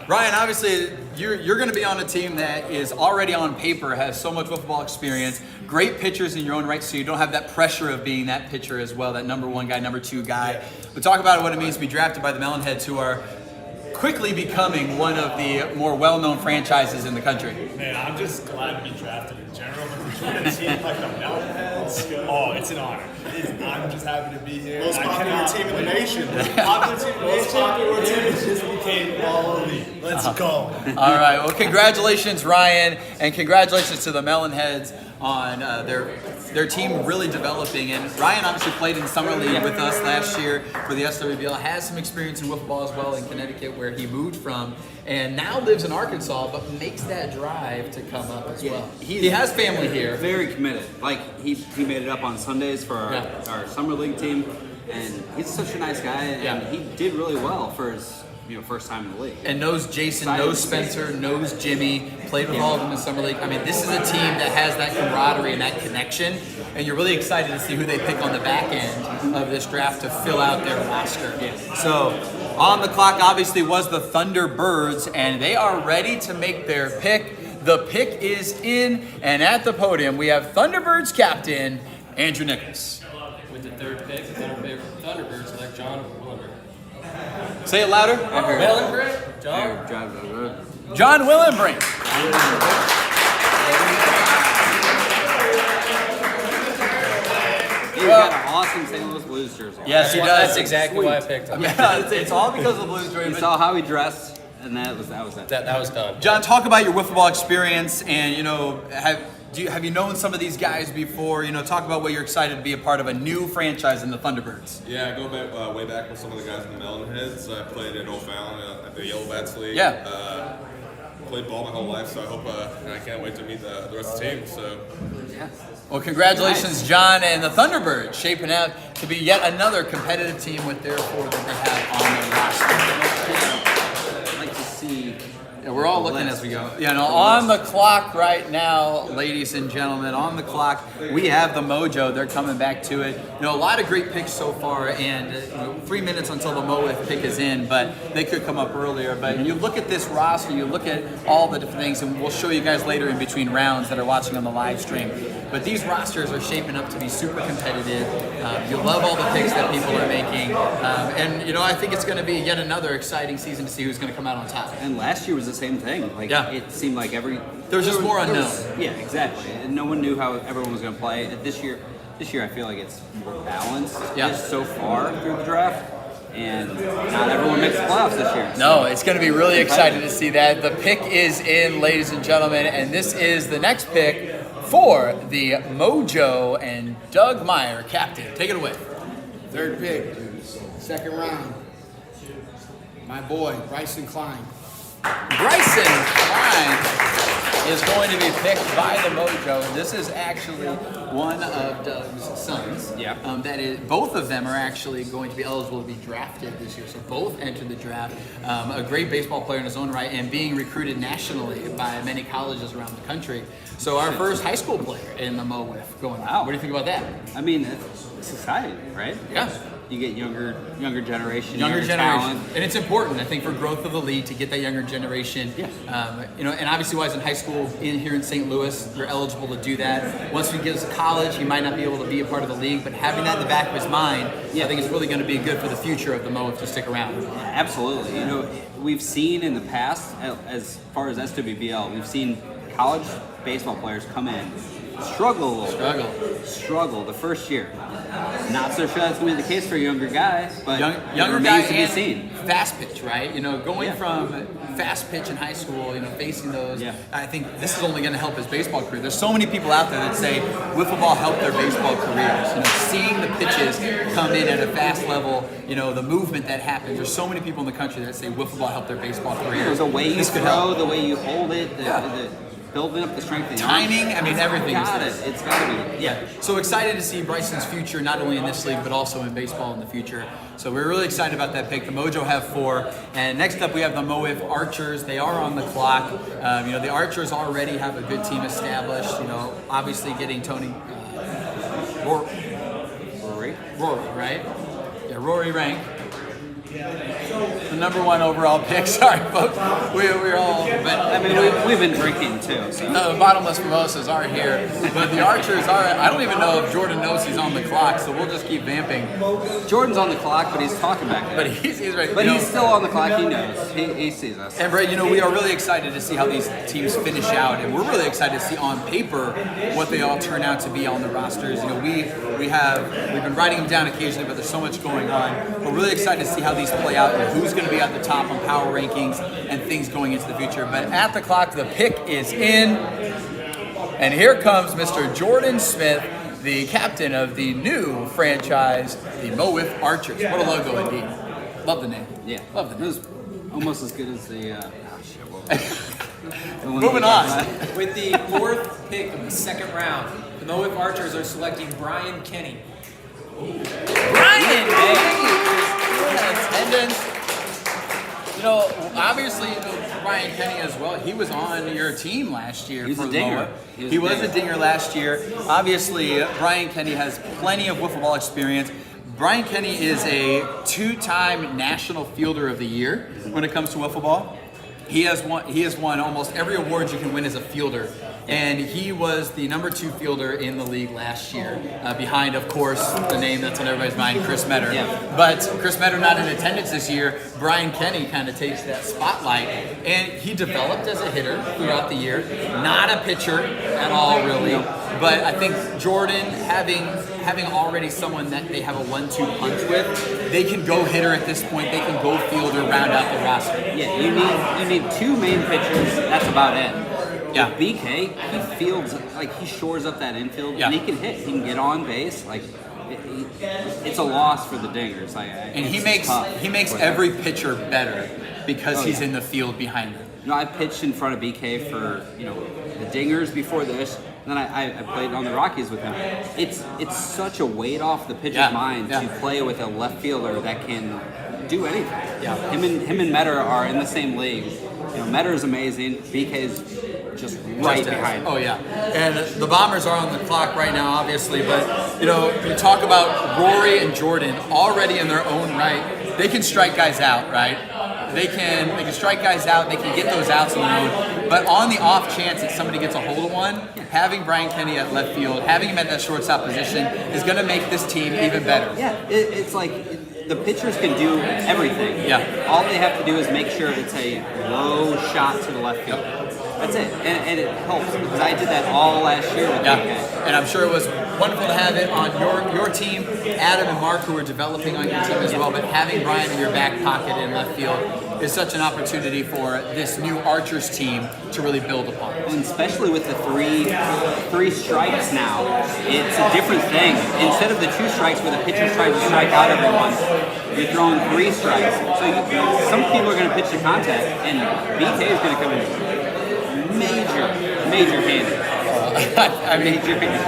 Ryan, obviously, you're going to be on a team that is already on paper, has so much football experience, great pitchers in your own right, so you don't have that pressure of being that pitcher as well, that number 1 guy, number 2 guy. But talk about what it means to be drafted by the Melonheads, who are quickly becoming one of the more well-known franchises in the country. Man, I'm just glad to be drafted in general. A team like the Melonheads, oh, it's an honor. I'm just happy to be here. Most popular team in the nation. Most popular team just became all elite. Let's go. All right. Well, congratulations, Ryan, and congratulations to the Melonheads on their team really developing. And Ryan obviously played in Summer League with us last year for the SWBL, has some experience in Wiffle Ball as well in Connecticut, where he moved from, and now lives in Arkansas, but makes that drive to come up as well. He has family here. Very committed. Like, he made it up on Sundays for our Summer League team, and he's such a nice guy, and he did really well for his first time in the league. And knows Jason, knows Spencer, knows Jimmy, played with all of them in Summer League. I mean, this is a team that has that camaraderie and that connection, and you're really excited to see who they pick on the back end of this draft to fill out their roster. So, on the clock obviously was the Thunderbirds, and they are ready to make their pick. The pick is in, and at the podium we have Thunderbirds captain Andrew Nichols. With the third pick, the Thunderbirds select John Willenberg. Say it louder. Willenberg? John Willenbrink. He's got an awesome St. Louis Blues jersey. Yes, he does. That's exactly why I picked him. Yeah, it's all because of the Blues jersey. You saw how he dressed, and that was it. That was done. John, talk about your wiffle ball experience, and have you known some of these guys before? Talk about what you're excited to be a part of a new franchise in the Thunderbirds. Yeah, I go back way back with some of the guys in the Melonheads. I played at O'Fallon at the Yellow Bats League. Yeah. Played ball my whole life, so I hope I can't wait to meet the rest of the team. So. Well, congratulations, John, and the Thunderbirds shaping out to be yet another competitive team with their 4 that they have on their roster. I'd like to see. Yeah, we're all looking as we go. On the clock right now, ladies and gentlemen, on the clock, we have the Mojo. They're coming back to it. A lot of great picks so far, and 3 minutes until the Mo WIFF pick is in, but they could come up earlier. But you look at this roster, you look at all the different things, and we'll show you guys later in between rounds that are watching on the live stream. But these rosters are shaping up to be super competitive. You love all the picks that people are making. And I think it's going to be yet another exciting season to see who's going to come out on top. And last year was the same thing. It seemed like There's just more unknown. Yeah, exactly. And no one knew how everyone was going to play. This year I feel like it's more balanced. Just so far through the draft. makes the playoffs this year. No, it's going to be really exciting to see that. The pick is in, ladies and gentlemen, and this is the next pick for the Mojo and Doug Meyer, captain. Take it away. Third pick, second round. My boy, Bryson Klein. Bryson Klein is going to be picked by the Mojo, and this is actually one of Doug's sons. Yeah. That is, both of them are actually going to be eligible to be drafted this year, so both entered the draft. A great baseball player in his own right, and being recruited nationally by many colleges around the country. So our first high school player in the MO WIFF going out. What do you think about that? I mean, it's exciting, right? Yeah. You get younger generation, Younger generation, talent. and it's important, I think, for growth of the league to get that younger generation. Yeah. And obviously, while he's in high school here in St. Louis, you're eligible to do that. Once he gets to college, he might not be able to be a part of the league, but having that in the back of his mind, I think it's really going to be good for the future of the Mo to stick around. Absolutely. We've seen in the past, as far as SWBL, we've seen college baseball players come in, struggle the first year. Not so sure that's going to be the case for younger guys, but younger it guys remains to be seen. Fast pitch, right? Going from fast pitch in high school, facing those. Yeah. I think this is only going to help his baseball career. There's so many people out there that say wiffle ball helped their baseball careers. Seeing the pitches come in at a fast level, the movement that happens. There's so many people in the country that say wiffle ball helped their baseball careers. There's the way you This could throw, help. the way you hold it, the building up the strength of the Timing, arm. everything. It's got to be. Yeah. So excited to see Bryson's future, not only in this league, but also in baseball in the future. So we're really excited about that pick. The Mojo have 4. And next up, we have the Mo WIFF Archers. They are on the clock. The Archers already have a good team established. Obviously getting Tony Rory, right? Yeah, Rory Rank. The number 1 overall pick. Sorry, folks. We're all. But we've been drinking too. So. No, the bottomless mimosas are here, but the Archers are. I don't even know if Jordan knows he's on the clock, so we'll just keep vamping. Jordan's on the clock, but he's talking back there. But he's right. But he's still on the clock. He knows. He sees us. And Brett, we are really excited to see how these teams finish out, and we're really excited to see on paper what they all turn out to be on the rosters. We've been writing them down occasionally, but there's so much going on. We're really excited to see how these play out and who's going to be at the top on power rankings and things going into the future. But at the clock, the pick is in, and here comes Mr. Jordan Smith, the captain of the new franchise, the Mo WIFF Archers. What a logo indeed. Love the name. Yeah, love the name. It was almost as good as the. Moving on. With the 4th pick of the 2nd round, the Mo WIFF Archers are selecting Brian Kenny. Brian attendance. Obviously, Brian Kenny as well. He was on your team last year. He was for a the dinger. Moa. He was a dinger last year. Obviously, Brian Kenny has plenty of wiffle ball experience. Brian Kenny is a 2-time National Fielder of the Year when it comes to wiffle ball. He has won almost every award you can win as a fielder. And he was the number 2 fielder in the league last year, behind, of course, the name that's on everybody's mind, Chris Metter. Yeah. But Chris Metter not in attendance this year. Brian Kenny kind of takes that spotlight, and he developed as a hitter throughout the year. Not a pitcher at all, really. But I think Jordan, having already someone that they have a 1-2 punch with, they can go hitter at this point. They can go fielder, round out the roster. Yeah, you need 2 main pitchers. That's about it. Yeah. BK, he fields, he shores up that infield, and he can hit. He can get on base. It's a loss for the dingers. And he makes every pitcher better because he's in the field behind them. I pitched in front of BK for the dingers before this, and then I played on the Rockies with him. It's such a weight off the pitcher's mind to play with a left fielder that can do anything. Yeah. Him and Metter are in the same league. Metter is amazing. BK is just right behind. Oh yeah, and the Bombers are on the clock right now, obviously. But you talk about Rory and Jordan already in their own right. They can strike guys out, right? They can strike guys out. They can get those outs on their own. But on the off chance that somebody gets a hold of one, having Brian Kenny at left field, having him at that shortstop position, is going to make this team even better. Yeah, it's like. The pitchers can do everything. Yeah. All they have to do is make sure it's a low shot to the left field. That's it. And it helps because I did that all last year with BK. And I'm sure it was wonderful to have it on your team. Adam and Mark, who are developing on your team as well, but having Brian in your back pocket in left field is such an opportunity for this new Archers team to really build upon. And especially with the three strikes now, it's a different thing. Instead of the 2 strikes where the pitcher's trying to strike out everyone, you're throwing 3 strikes. So some people are going to pitch to contact, and BK is going to come in major handed.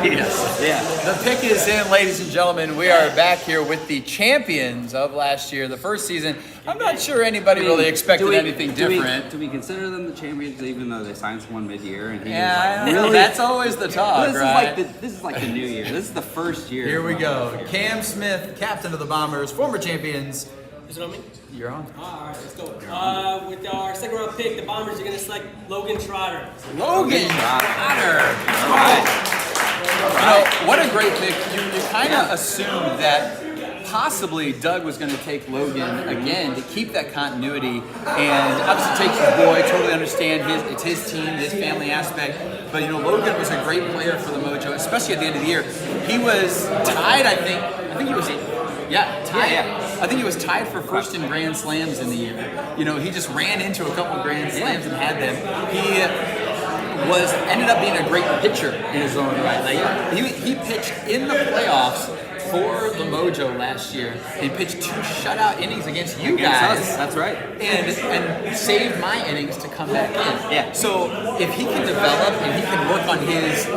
Yes. Yeah. The pick is in, ladies and gentlemen. We are back here with the champions of last year, the first season. I'm not sure anybody really expected anything different. Do we consider them the champions even though they signed someone mid-year? And he yeah, was like, really? That's always the talk, right? This is like the new year. This is the first year. Here we go. Cam Smith, captain of the Bombers, former champions. Is it on me? You're on. All right, let's go. With our second round pick, the Bombers are going to select Logan Trotter. Logan Trotter. All right. You know, what a great pick. You kind of assumed that possibly Doug was going to take Logan again to keep that continuity, and obviously take his boy. Totally understand it's his team, his family aspect. But Logan was a great player for the Mojo, especially at the end of the year. He was tied, I think he was. Tied. Yeah. I think he was tied for first in Grand Slams in the year. He just ran into a couple of Grand Slams and had them. He ended up being a great pitcher in his own right. Like he pitched in the playoffs for the Mojo last year. He pitched 2 shutout innings against you guys. That's right. And saved my innings to come back in. Yeah. So if he can develop and he can work on his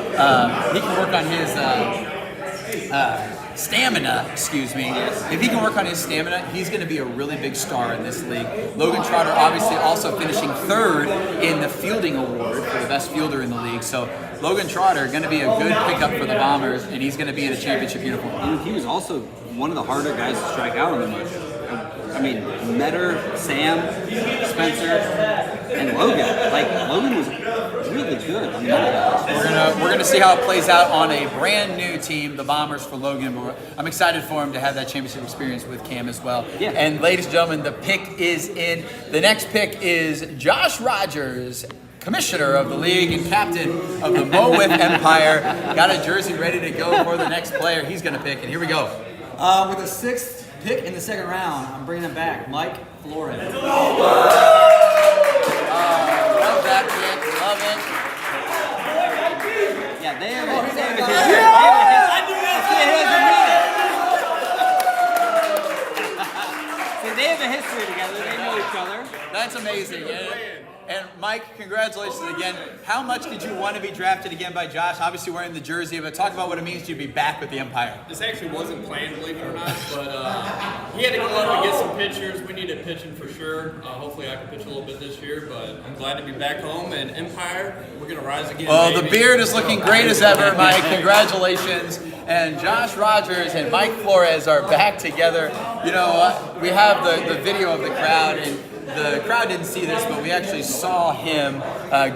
stamina, if he can work on his stamina, he's going to be a really big star in this league. Logan Trotter obviously also finishing 3rd in the fielding award for the best fielder in the league. So Logan Trotter going to be a good pickup for the Bombers, and he's going to be in a championship uniform. And he was also one of the harder guys to strike out on the Mojo. I mean, Metter, Sam, Spencer, and Logan. Logan was really good on the Mojo. We're gonna see how it plays out on a brand new team, the Bombers for Logan. But I'm excited for him to have that championship experience with Cam as well. Yeah. And ladies and gentlemen, the pick is in. The next pick is Josh Rogers, commissioner of the league and captain of the Mo WIFF Empire. Got a jersey ready to go for the next player he's gonna pick, and here we go. With the 6th pick in the second round, I'm bringing him back, Mike Flores. Love that pick, love it. Yeah, they have a history together. They know each other. That's amazing. And Mike, congratulations again. How much did you want to be drafted again by Josh? Obviously wearing the jersey, but talk about what it means to be back with the Empire. This actually wasn't planned, believe it or not, but he had to go up and get some pitchers. We needed pitching for sure. Hopefully I can pitch a little bit this year, but I'm glad to be back home. And Empire, we're going to rise again. Well, baby. the beard is looking great as ever, Mike. Congratulations. And Josh Rogers and Mike Flores are back together. We have the video of the crowd, and the crowd didn't see this, but we actually saw him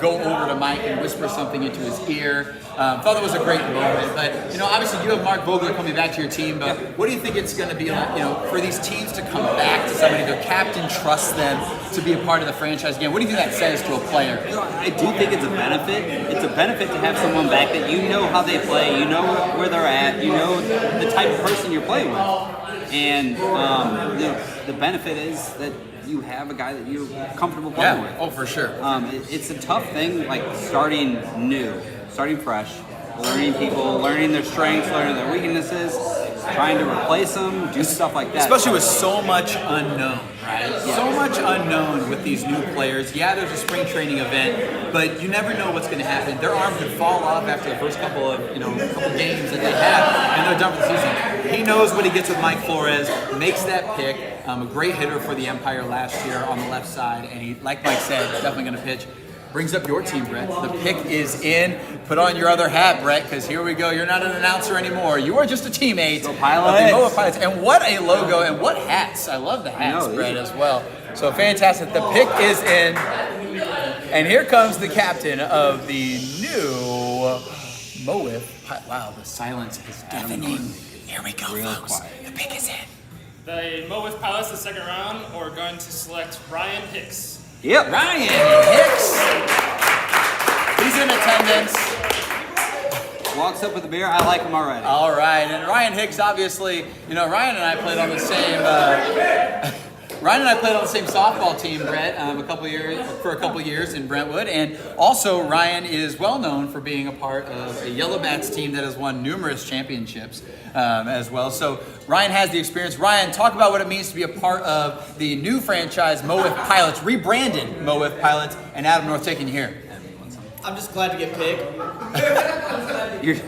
go over to Mike and whisper something into his ear. Thought it was a great moment. But, obviously you have Mark Vogler coming back to your team, but what do you think it's going to be like, for these teams to come back to somebody, their captain trusts them to be a part of the franchise again? What do you think that says to a player? I do think it's a benefit. It's a benefit to have someone back that you know how they play, you know where they're at, you know the type of person you're playing with. And the benefit is that you have a guy that you're comfortable playing with. Oh, for sure. It's a tough thing, starting new, starting fresh, learning people, learning their strengths, learning their weaknesses, trying to replace them, do stuff like that. Especially with so much unknown, right? Yeah. So much unknown with these new players. Yeah, there's a spring training event, but you never know what's going to happen. Their arm could fall off after the first couple games that they have, and they're done for the season. He knows what he gets with Mike Flores, makes that pick. A great hitter for the Empire last year on the left side, and he, like Mike said, definitely going to pitch. Brings up your team, Brett. The pick is in. Put on your other hat, Brett, because here we go. You're not an announcer anymore. You are just a teammate of the Mo WIFF Pilots. And what a logo and what hats. I love the hats, Brett, as well. So fantastic. The pick is in. And here comes the captain of the new Mo WIFF. Wow, the silence is deafening. Here we go, folks. Quiet. The pick is in. The Mo WIFF Pilots, the second round, are going to select Ryan Hicks. Yep. Ryan Hicks. He's in attendance. walks up with a beer. I like him already. All right, and Ryan Hicks, obviously, Ryan and I played on the same. Ryan and I played on the same softball team, Brett, for a couple years in Brentwood, and also Ryan is well known for being a part of a Yellow Bats team that has won numerous championships as well. So Ryan has the experience. Ryan, talk about what it means to be a part of the new franchise Mo WIFF Pilots, rebranded Mo WIFF Pilots, and Adam North taking you here. I'm just glad to get picked.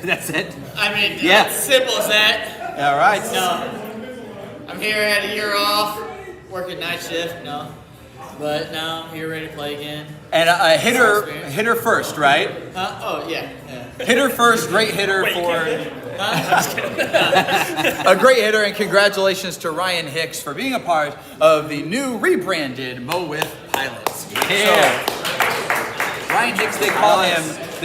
That's it. I mean, Yeah. it's simple as that. All right. No, I'm here. I had a year off, working night shift. No, but now I'm here ready to play again. And a hitter first, right? Oh yeah. Hitter first, great hitter a great hitter, and congratulations to Ryan Hicks for being a part of the new rebranded Mo WIFF Pilots. Yeah. So, Ryan Hicks, they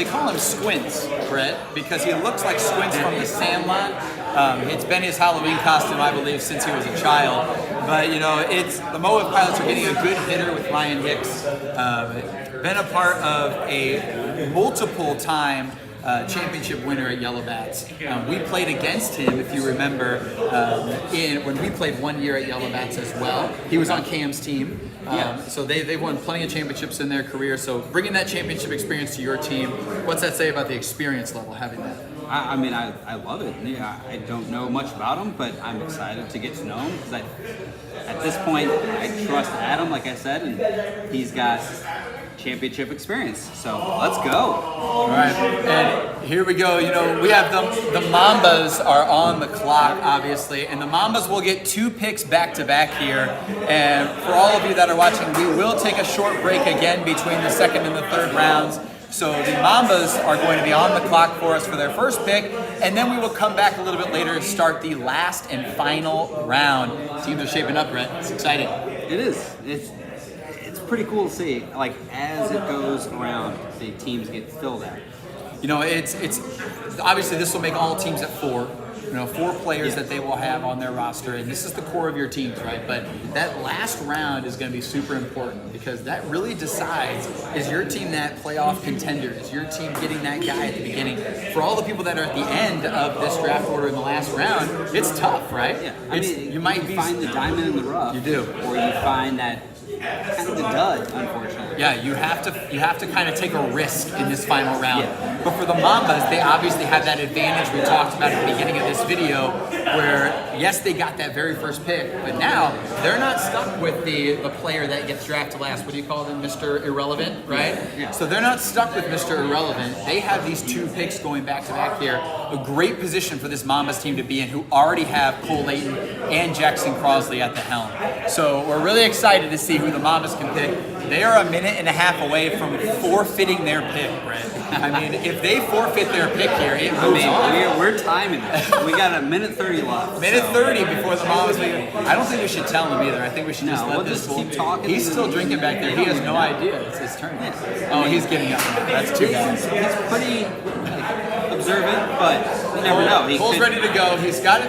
call him Squints, Brett, because he looks like Squints from the Sandlot. It's been his Halloween costume, I believe, since he was a child. But it's the Mo WIFF Pilots are getting a good hitter with Ryan Hicks. Been a part of a multiple-time championship winner at Yellow Bats. We played against him, if you remember, when we played 1 year at Yellow Bats as well. He was on Cam's team. So they've won plenty of championships in their career. So bringing that championship experience to your team, what's that say about the experience level having that? I mean, I love it. Yeah, I don't know much about him, but I'm excited to get to know him because at this point, I trust Adam, like I said, and he's got championship experience. So let's go. All right, and here we go. We have the Mambas are on the clock, obviously, and the Mambas will get 2 picks back to back here. And for all of you that are watching, we will take a short break again between the second and the third rounds. So the Mambas are going to be on the clock for us for their first pick, and then we will come back a little bit later and start the last and final round. Teams are shaping up, Brett. It's exciting. It is. It's pretty cool to see. Like as it goes around, the teams get filled out. It's obviously this will make all teams at 4. 4 players that they will have on their roster, and this is the core of your teams, right? But that last round is going to be super important because that really decides, is your team that playoff contender? Is your team getting that guy at the beginning? For all the people that are at the end of this draft order in the last round, it's tough, right? Yeah. You might find the diamond in the rough. You do. Or you find that kind of the dud, unfortunately. Yeah, you have to kind of take a risk in this final round. Yeah. But for the Mambas, they obviously have that advantage we talked about at the beginning of this video, where yes, they got that very first pick, but now they're not stuck with the player that gets drafted last. What do you call them, Mr. Irrelevant, right? Yeah. So they're not stuck with Mr. Irrelevant. They have these 2 picks going back to back here. A great position for this Mambas team to be in, who already have Cole Layton and Jackson Crosley at the helm. So we're really excited to see who the Mambas can pick. They are a minute and a half away from forfeiting their pick, Brett. I mean, if they forfeit their pick here, it moves on. We're timing it. We got a minute 30 left. Minute 30 before the Mambas. I don't think we should tell him either. I think we should just let this keep talking. He's still drinking back there. He has no idea it's his turn. Oh, he's getting up now. That's too bad. He's pretty observant, but you never know. Cole's ready to go. He's got it.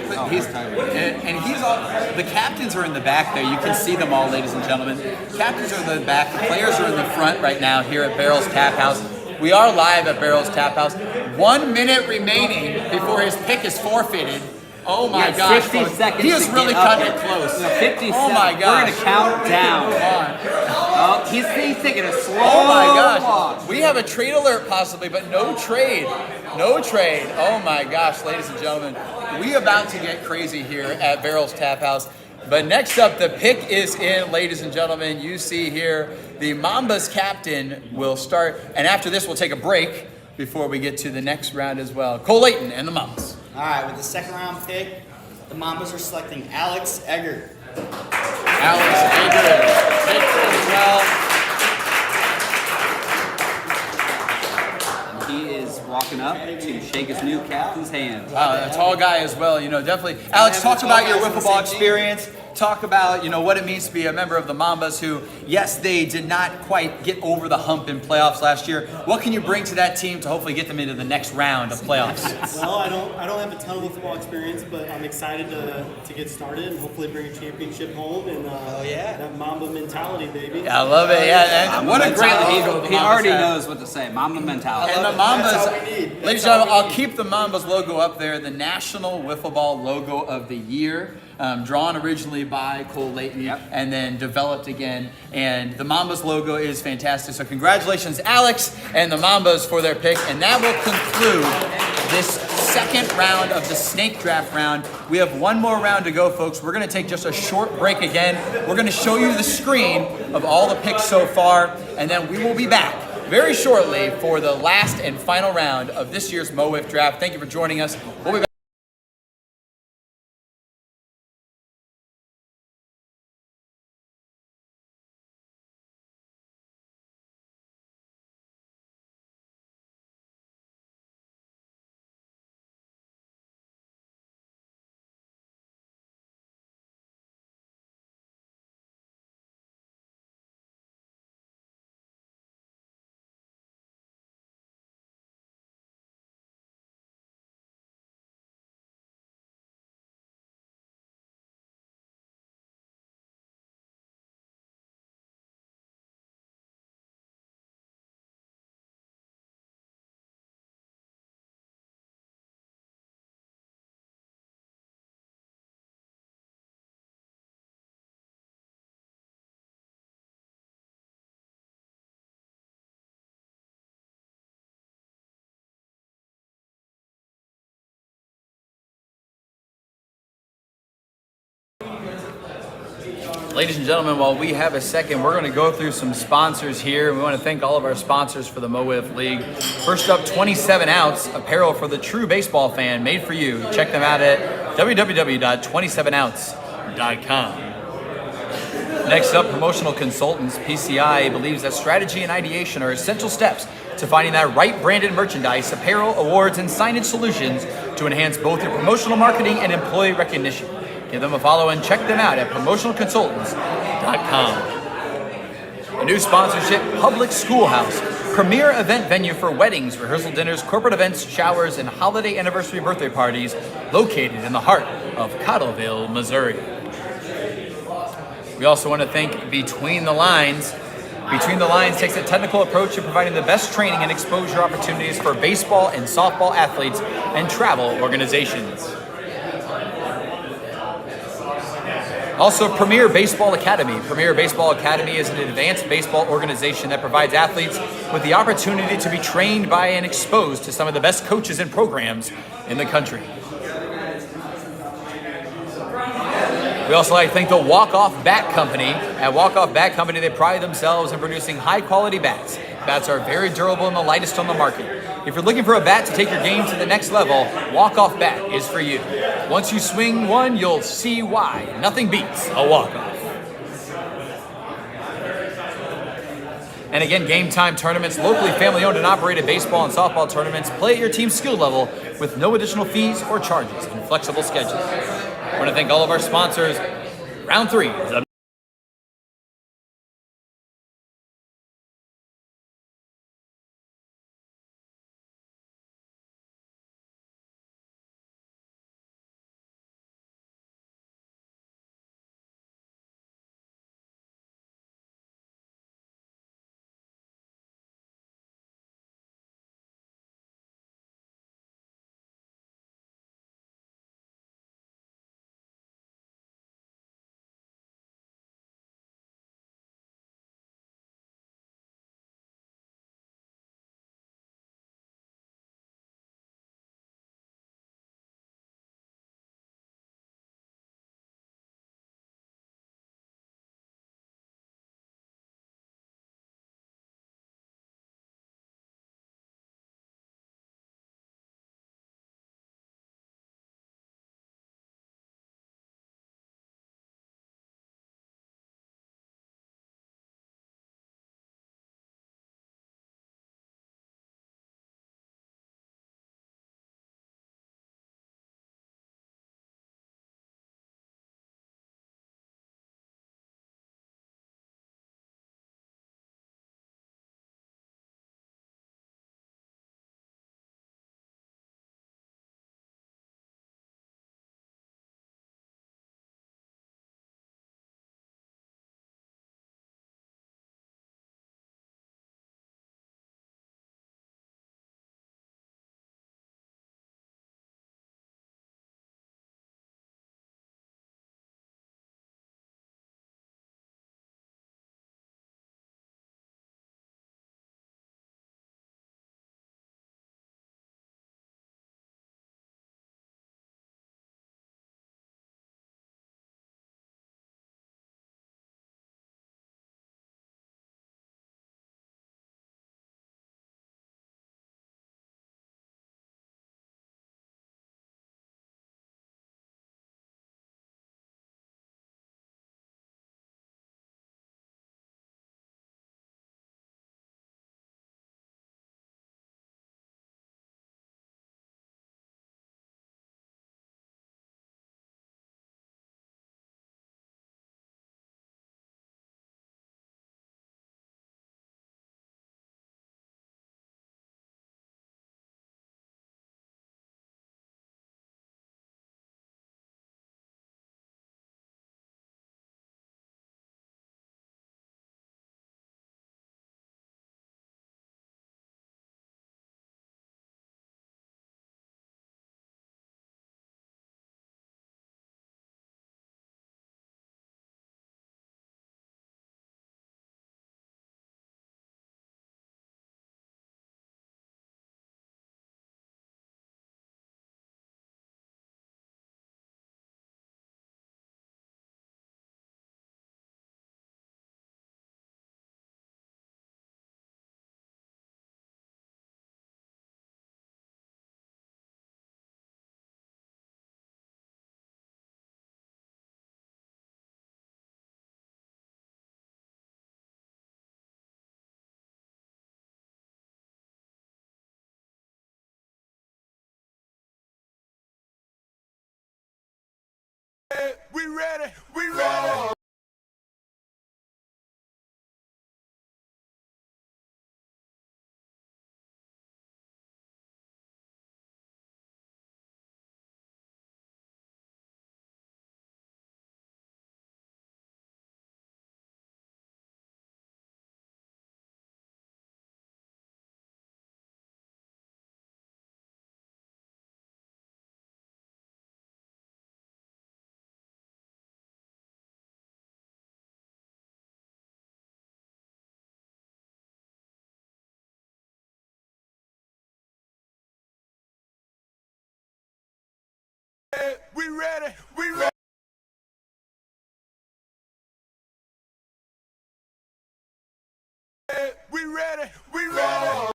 And he's all. The captains are in the back there. You can see them all, ladies and gentlemen. Captains are in the back. The players are in the front right now here at Barrel's Tap House. We are live at Barrel's Tap House. 1 minute remaining before his pick is forfeited. Oh my gosh. 50 seconds. He is really cutting it close. 50 oh my gosh. We're going to count down. Oh, he's taking a slow Oh my gosh. walk. We have a trade alert possibly, but no trade. No trade. Oh my gosh, ladies and gentlemen. We about to get crazy here at Barrel's Tap House. But next up, the pick is in, ladies and gentlemen. You see here, the Mambas captain will start. And after this, we'll take a break before we get to the next round as well. Cole Layton and the Mambas. All right, with the second round pick, the Mambas are selecting Alex Eggert. Alex Eggert, picked as well. He is walking up to shake his new captain's hand. Wow, a tall guy as well, definitely. Alex, talk about your Wiffle Ball experience. talk about, you know, what it means to be a member of the Mambas who, yes, they did not quite get over the hump in playoffs last year. What can you bring to that team to hopefully get them into the next round of playoffs? Well, I don't have a ton of football experience, but I'm excited to get started and hopefully bring a championship home and that Mamba mentality, baby. Yeah, I love it. Yeah, and what a great logo the He Mambas already have. knows what to say. Mamba mentality. And the Mambas, ladies and gentlemen, I'll keep the Mambas logo up there, the National Wiffle Ball Logo of the Year, drawn originally by Cole Layton and then developed again. And the Mambas logo is fantastic. So congratulations, Alex and the Mambas for their pick. And that will conclude this second round of the snake draft round. We have one more round to go, folks. We're going to take just a short break again. We're going to show you the screen of all the picks so far, and then we will be back very shortly for the last and final round of this year's Mo WIFF draft. Thank you for joining us. We'll be back. Ladies and gentlemen, while we have a second, we're going to go through some sponsors here. We want to thank all of our sponsors for the Mo WIFF League. First up, 27 Ounce, apparel for the true baseball fan, made for you. Check them out at www.27ounce.com. Next up, Promotional Consultants. PCI believes that strategy and ideation are essential steps to finding that right branded merchandise, apparel, awards, and signage solutions to enhance both your promotional marketing and employee recognition. Give them a follow and check them out at promotionalconsultants.com. A new sponsorship, Public Schoolhouse, premier event venue for weddings, rehearsal dinners, corporate events, showers, and holiday anniversary birthday parties, located in the heart of Cottleville, Missouri. We also want to thank Between the Lines. Between the Lines takes a technical approach to providing the best training and exposure opportunities for baseball and softball athletes and travel organizations. Also, Premier Baseball Academy. Premier Baseball Academy is an advanced baseball organization that provides athletes with the opportunity to be trained by and exposed to some of the best coaches and programs in the country. We also like to thank the Walk-Off Bat Company. At Walk-Off Bat Company, they pride themselves in producing high-quality bats. Bats are very durable and the lightest on the market. If you're looking for a bat to take your game to the next level, Walk-Off Bat is for you. Once you swing one, you'll see why. Nothing beats a walk-off. And again, Game Time tournaments, locally family-owned and operated baseball and softball tournaments. Play at your team's skill level with no additional fees or charges and flexible schedules. I want to thank all of our sponsors. Round 3 is up. We ready. We ready. We ready. We ready. We ready. We ready.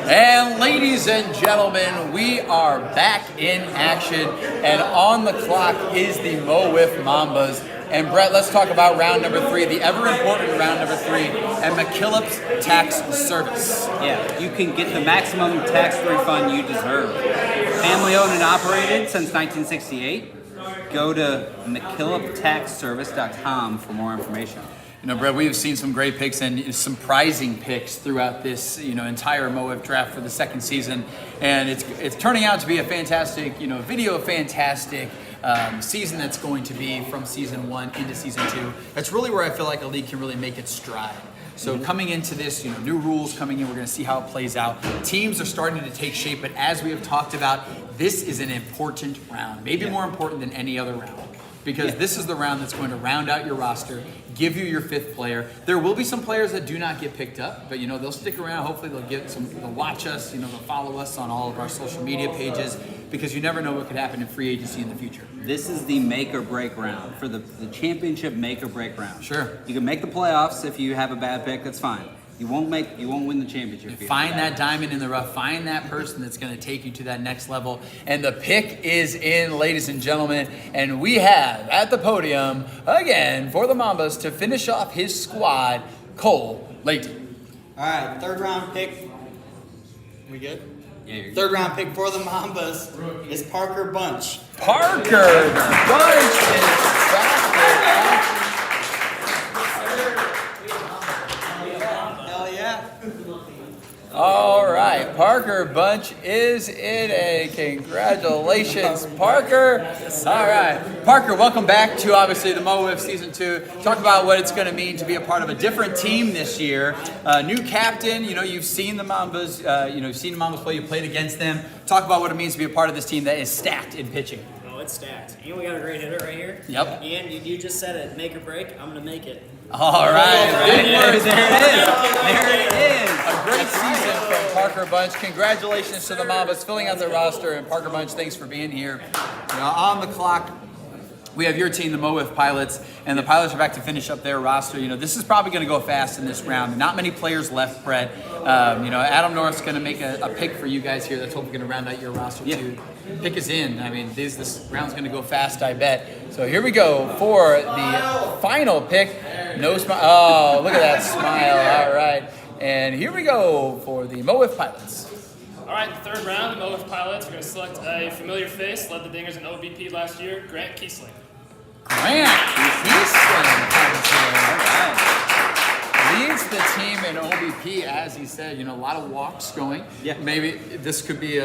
And ladies and gentlemen, we are back in action, and on the clock is the Mo Wiff Mambas. And Brett, let's talk about round number 3, the ever-important round number 3, and McKillop's Tax Service. Yeah, you can get the maximum tax refund you deserve. Family owned and operated since 1968. Go to McKillopTaxService.com for more information. You know, Brett, we've seen some great picks and surprising picks throughout this, entire Mo Wiff draft for the second season, and it's turning out to be a fantastic, video fantastic season that's going to be from season 1 into season 2. That's really where I feel like a league can really make its stride. So coming into this, new rules coming in, we're going to see how it plays out. Teams are starting to take shape, but as we have talked about, this is an important round, maybe more important than any other round. Because this is the round that's going to round out your roster, give you your 5th player. There will be some players that do not get picked up, but they'll stick around. Hopefully they'll watch us, they'll follow us on all of our social media pages, because you never know what could happen in free agency in the future. This is the make or break round for the championship make or break round. Sure. You can make the playoffs if you have a bad pick, that's fine. You won't win the championship. Find that diamond in the rough. Find that person that's going to take you to that next level. And the pick is in, ladies and gentlemen. And we have at the podium again for the Mambas to finish off his squad, Cole Layton. All right, 3rd round pick. We good? Yeah, you're 3rd round pick for the Mambas is Parker Bunch. Parker Bunch is back. All right, Parker Bunch is in a congratulations, Parker. All right, Parker, welcome back to obviously the Mo Wiff Season 2. Talk about what it's going to mean to be a part of a different team this year. New captain, you've seen the Mambas, you've seen the Mambas play, you played against them. Talk about what it means to be a part of this team that is stacked in pitching. Oh, it's stacked. And we got a great hitter right here. Yep. And you just said it, make or break. I'm going to make it. All right, big words. There it is. There it is. A great season from Parker Bunch. Congratulations to the Mambas filling out their roster. And Parker Bunch, thanks for being here. On the clock, we have your team, the Mo Wiff Pilots, and the Pilots are back to finish up their roster. This is probably going to go fast in this round. Not many players left, Brett. Adam North's going to make a pick for you guys here that's hopefully going to round out your roster too. Pick is in. I mean, this round's going to go fast, I bet. So here we go for the final pick. No smile. Oh, look at that smile. All right. And here we go for the Mo Wiff Pilots. All right, the 3rd round, the Mo Wiff Pilots are going to select a familiar face, led the Dingers in OBP last year, Grant Kiesling. Grant Kiesling comes in. All right. Leads the team in OBP, as he said, a lot of walks going. Yeah. Maybe this could be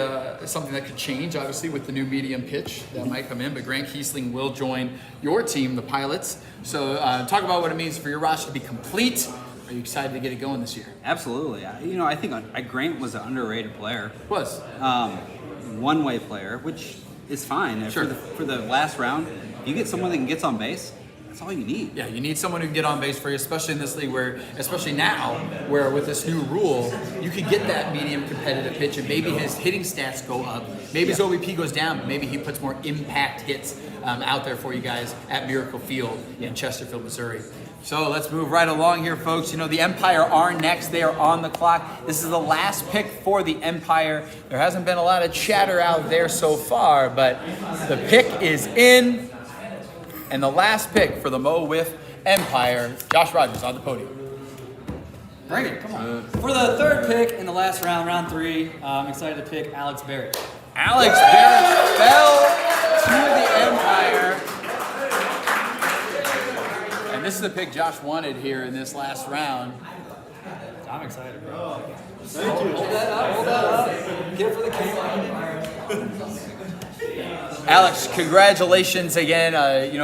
something that could change, obviously, with the new medium pitch that might come in, but Grant Kiesling will join your team, the Pilots. So talk about what it means for your roster to be complete. Are you excited to get it going this year? Absolutely. I think Grant was an underrated player. Was. One-way player, which is fine. Sure. For the last round, you get someone that gets on base, that's all you need. Yeah, you need someone who can get on base for you, especially in this league especially now, where with this new rule, you can get that medium competitive pitch and maybe his hitting stats go up. Maybe his OBP goes down, but maybe he puts more impact hits out there for you guys at Miracle Field in Chesterfield, Missouri. So let's move right along here, folks. The Empire are next. They are on the clock. This is the last pick for the Empire. There hasn't been a lot of chatter out there so far, but the pick is in. And the last pick for the Mo Wiff Empire, Josh Rogers on the podium. Bring it, come on. For the third pick in the last round, round 3, I'm excited to pick Alex Barrage. Alex Barrage fell to the Empire. And this is the pick Josh wanted here in this last round. I'm excited, bro. Thank you. Hold that up. Get it for the camera. Alex, congratulations again.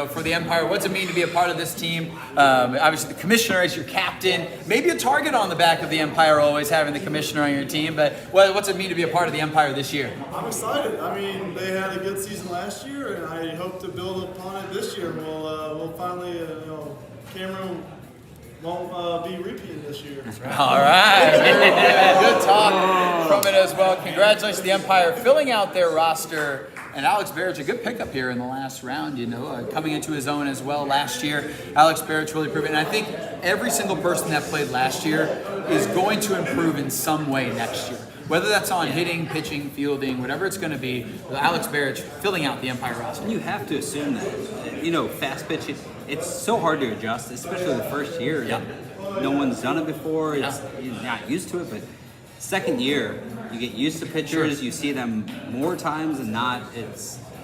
For the Empire, what's it mean to be a part of this team? Obviously, the commissioner is your captain. Maybe a target on the back of the Empire, always having the commissioner on your team. But what's it mean to be a part of the Empire this year? I'm excited. I mean, they had a good season last year, and I hope to build upon it this year. We'll finally, Cameron won't be repeating this year. All right. Good talk from it as well. Congratulations to the Empire filling out their roster. And Alex Barrage, a good pickup here in the last round, coming into his own as well last year. Alex Barrage really proved it. And I think every single person that played last year is going to improve in some way next year. Whether that's on hitting, pitching, fielding, whatever it's going to be, Alex Barrage filling out the Empire roster. And you have to assume that, fast pitching, it's so hard to adjust, especially the first year. Yeah. No one's done it before. You're not used to it, but second year, you get used to pitchers. You see them more times than not.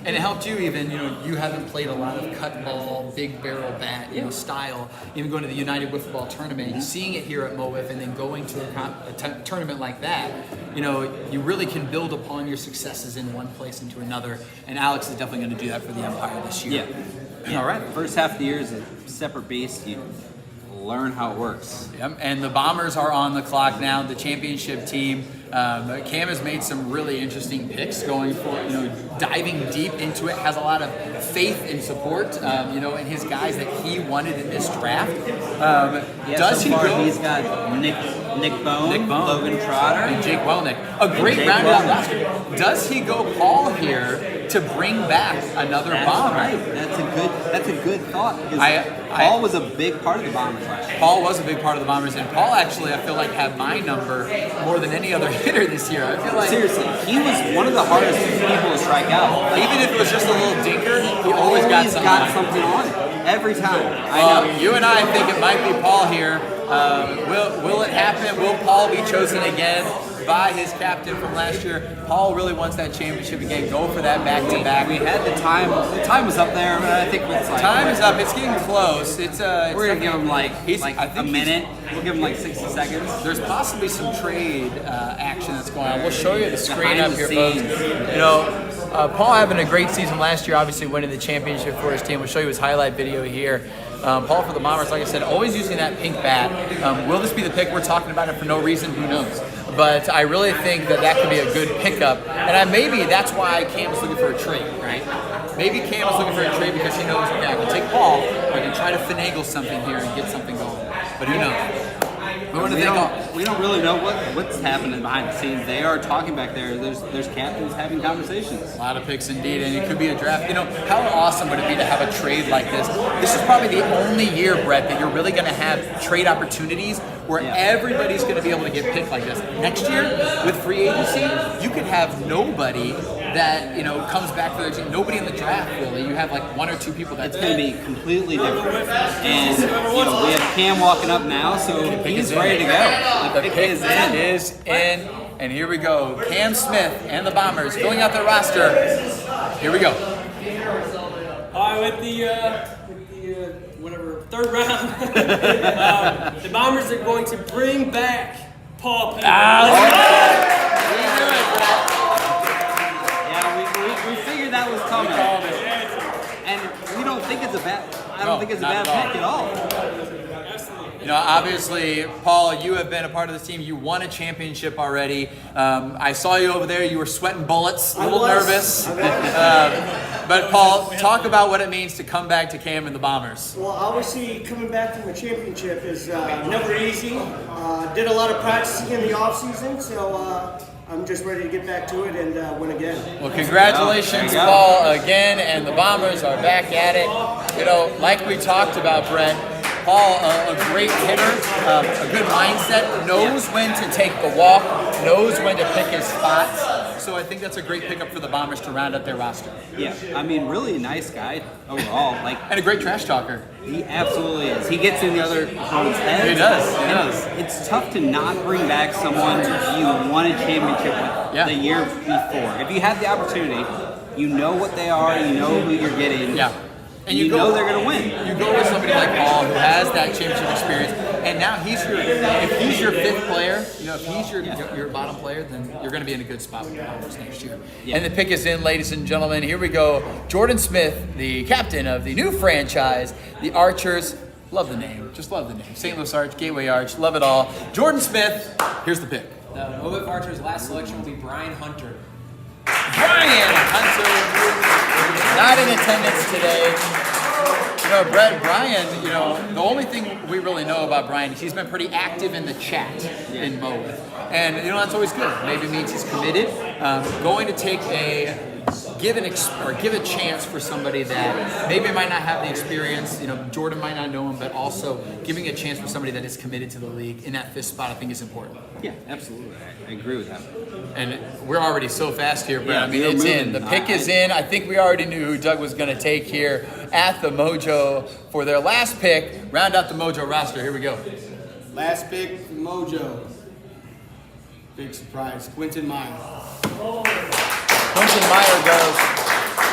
And it helped you even, you haven't played a lot of cut ball, big barrel bat, style, even going to the United Wiffle Ball tournament, seeing it here at MO WIFF and then going to a tournament like that, you really can build upon your successes in one place into another. And Alex is definitely going to do that for the Empire this year. Yeah. All right. First half of the year is a separate beast. You learn how it works. Yep. And the Bombers are on the clock now, the championship team. Cam has made some really interesting picks going for, diving deep into it, has a lot of faith and support, in his guys that he wanted in this draft. He's got Nick Bone, Logan Trotter, and Jake Welnick. A great rounded out roster. Does he go Paul here to bring back another Bomber? Right. That's a good thought. Paul was a big part of the Bombers last year. Paul was a big part of the Bombers, and Paul actually, I feel like, had my number more than any other hitter this year. I feel like seriously, he was one of the hardest people to strike out. Even if it was just a little dinker, he always got something on it every time. I know. You and I think it might be Paul here. Will it happen? Will Paul be chosen again by his captain from last year? Paul really wants that championship again. Go for that back-to-back. We had the time. The time was up there, but I think it's like time is up. It's getting close. We're gonna give him like a minute. We'll give him like 60 seconds. There's possibly some trade action that's going on. We'll show you the screen up here, folks. Paul having a great season last year, obviously winning the championship for his team. We'll show you his highlight video here. Paul for the Bombers, like I said, always using that pink bat. Will this be the pick? We're talking about it for no reason. Who knows? But I really think that could be a good pickup. And maybe that's why Cam is looking for a trade, right? Maybe Cam is looking for a trade because he knows, okay, I can take Paul, or I can try to finagle something here and get something going. But who knows? We don't really know what's happening behind the scenes. They are talking back there. There's captains having conversations. A lot of picks indeed, and it could be a draft. How awesome would it be to have a trade like this? This is probably the only year, Brett, that you're really going to have trade opportunities where everybody's going to be able to get picked like this. Next year, with free agency, you could have nobody that comes back for their team. Nobody in the draft really. You have like one or two people. That's going to be completely different. And we have Cam walking up now, so he's ready to go. The pick is in, and here we go. Cam Smith and the Bombers filling out their roster. Here we go. All right, with the third round, the Bombers are going to bring back Paul Peters. We figured that was coming. And we don't think it's a bad. I don't think it's a bad pick at all. Obviously, Paul, you have been a part of this team. You won a championship already. I saw you over there. You were sweating bullets, a little nervous. But Paul, talk about what it means to come back to Cam and the Bombers. Well, obviously, coming back from a championship is never easy. Did a lot of practicing in the off season, so I'm just ready to get back to it and win again. Well, congratulations, Paul, again, and the Bombers are back at it. Like we talked about, Brett, Paul, a great hitter, a good mindset, knows when to take the walk, knows when to pick his spots. So I think that's a great pickup for the Bombers to round out their roster. Yeah, I mean, really nice guy overall. Like, and a great trash talker. He absolutely is. He gets in the other opponent's head. He does. It's tough to not bring back someone you won a championship with the year before. If you had the opportunity, you know what they are, you know who you're getting. Yeah. And you know they're going to win. You go with somebody like Paul who has that championship experience, and now if he's your fifth player, if he's your bottom player, then you're going to be in a good spot with the Bombers next year. Yeah. And the pick is in, ladies and gentlemen. Here we go. Jordan Smith, the captain of the new franchise, the Archers. Love the name. Just love the name. St. Louis Arch, Gateway Arch. Love it all. Jordan Smith, here's the pick. The MO WIFF Archers' last selection will be Brian Hunter. Brian Hunter, not in attendance today. Brett, Brian, the only thing we really know about Brian is he's been pretty active in the chat in MO WIFF. And, that's always good. Maybe it means he's committed. Going to take give a chance for somebody that maybe might not have the experience. Jordan might not know him, but also giving a chance for somebody that is committed to the league in that fifth spot, I think is important. Yeah, absolutely. I agree with that. And we're already so fast here, Brett. Yeah, I mean, it's in. The pick is in. I think we already knew who Doug was going to take here at the Mojo for their last pick. Round out the Mojo roster. Here we go. Last pick for Mojo. Big surprise. Quentin Meyer. Quentin Meyer goes.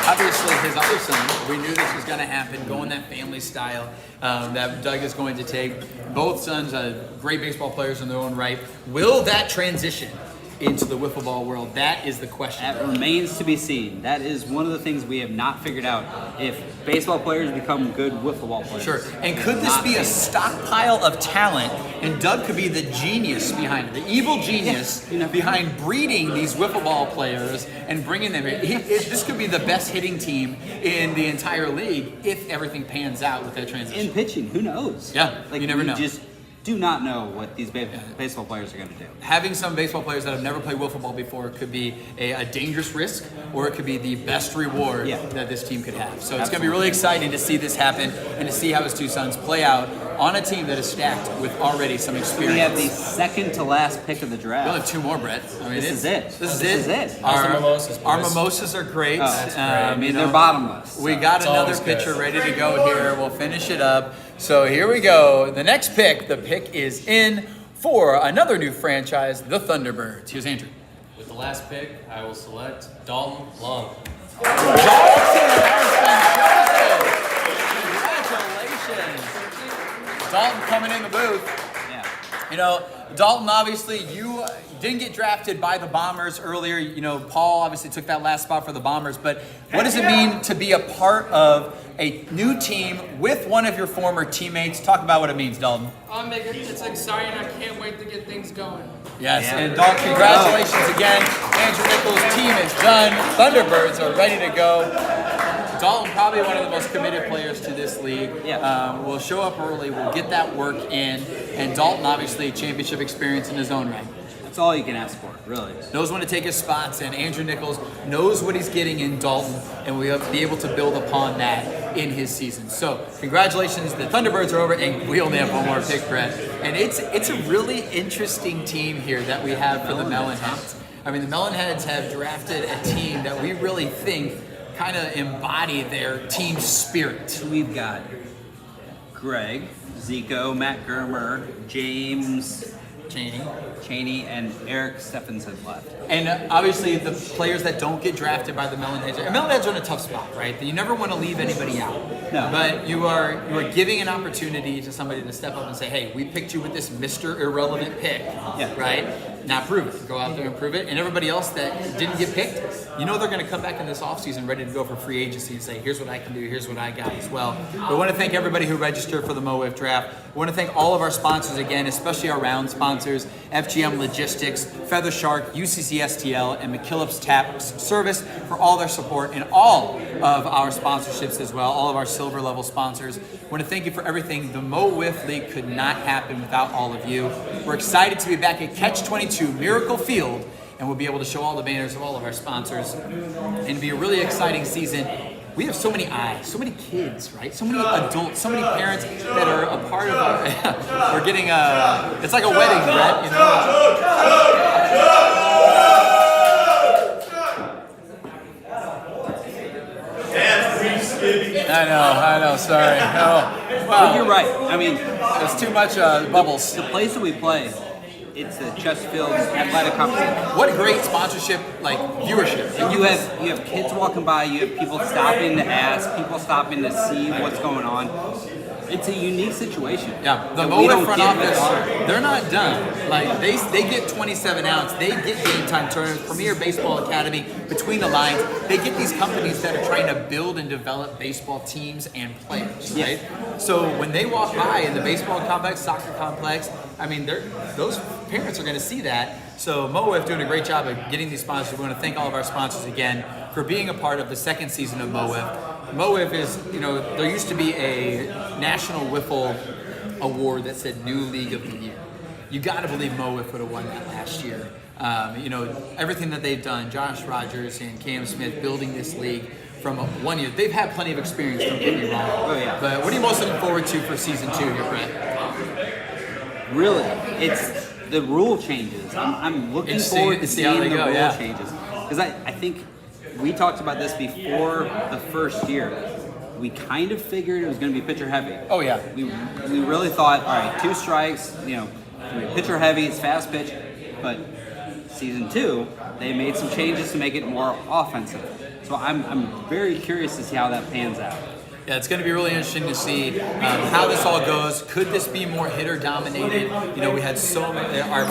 Obviously, his other son, we knew this was going to happen, going that family style that Doug is going to take. Both sons are great baseball players in their own right. Will that transition into the wiffle ball world? That is the question. That remains to be seen. That is one of the things we have not figured out. If baseball players become good wiffle ball players. Sure. And could this be a stockpile of talent, and Doug could be the genius behind it, the evil genius behind breeding these wiffle ball players and bringing them here. This could be the best hitting team in the entire league if everything pans out with that transition. In pitching, who knows? Yeah, you never know. Just do not know what these baseball players are going to do. Having some baseball players that have never played wiffle ball before could be a dangerous risk, or it could be the best reward that this team could have. So it's going to be really exciting to see this happen and to see how his two sons play out on a team that is stacked with already some experience. We have the second to last pick of the draft. We'll have two more, Brett. I mean, this is it. This is it. Our mimosas are great. Oh, that's great. I mean, they're bottomless. We got another pitcher ready to go here. We'll finish it up. So here we go. The next pick, the pick is in for another new franchise, the Thunderbirds. Here's Andrew. With the last pick, I will select Dalton Lung. Congratulations. Dalton coming in the booth. Dalton, obviously, you didn't get drafted by the Bombers earlier. Paul obviously took that last spot for the Bombers. But what does it mean to be a part of a new team with one of your former teammates? Talk about what it means, Dalton. It's exciting. I can't wait to get things going. Yes, and Dalton, congratulations again. Andrew Nichols' team is done. Thunderbirds are ready to go. Dalton, probably one of the most committed players to this league. Will show up early, will get that work in, and Dalton, obviously, championship experience in his own right. That's all you can ask for, really. Knows when to take his spots, and Andrew Nichols knows what he's getting in Dalton, and we'll be able to build upon that in his season. So, congratulations. The Thunderbirds are over, and we only have one more pick, Brett. And it's a really interesting team here that we have for the Melonheads. I mean, the Melonheads have drafted a team that we really think kind of embody their team spirit. We've got Greg, Zico, Matt Germer, James, Chaney, and Eric Stephenson left. And obviously the players that don't get drafted by the Melonheads, Melonheads are in a tough spot, right? You never want to leave anybody out. No. But you are giving an opportunity to somebody to step up and say, hey, we picked you with this Mr. Irrelevant pick, right? Now prove it. Go out there and prove it. And everybody else that didn't get picked, they're going to come back in this offseason ready to go for free agency and say, here's what I can do, here's what I got as well. But I want to thank everybody who registered for the MO WIFF draft. I want to thank all of our sponsors again, especially our round sponsors, FGM Logistics, Feather Shark, UCC STL, and McKillop's Tap Service for all their support and all of our sponsorships as well, all of our silver level sponsors. I want to thank you for everything. The MO WIFF League could not happen without all of you. We're excited to be back at Catch 22 Miracle Field, and we'll be able to show all the banners of all of our sponsors. And it'll be a really exciting season. We have so many eyes, so many kids, right? So many adults, so many parents that are a part of our, we're getting it's like a wedding, Brett, I know. Sorry. No. But you're right. I mean, there's too much bubbles. The place that we play, it's the Chesterfield Athletic Competition. What great sponsorship, like viewership. And you have kids walking by, you have people stopping to ask, people stopping to see what's going on. It's a unique situation. Yeah, the Mo WIFF front office, they're not done. Like they get 27 ounce, they get game time tournaments, Premier Baseball Academy, Between the Lines. They get these companies that are trying to build and develop baseball teams and players, right? So when they walk by in the baseball complex, soccer complex, I mean, those parents are going to see that. So Mo WIFF doing a great job of getting these sponsors. We want to thank all of our sponsors again for being a part of the second season of Mo WIFF. Mo WIFF is, there used to be a National Wiffle Award that said New League of the Year. You got to believe Mo WIFF would have won that last year. Everything that they've done, Josh Rogers and Cam Smith building this league from 1 year. They've had plenty of experience, don't get me wrong. Oh, yeah. But what are you most looking forward to for season 2 here, Brett? Really, it's the rule changes. I'm looking forward to seeing the rule changes. Because I think we talked about this before the first year. We kind of figured it was going to be pitcher heavy. Oh yeah. We really thought, all right, 2 strikes, pitcher heavy, it's fast pitch. But season 2, they made some changes to make it more offensive. So I'm very curious to see how that pans out. Yeah, it's going to be really interesting to see how this all goes. Could this be more hitter dominated? We had so many, our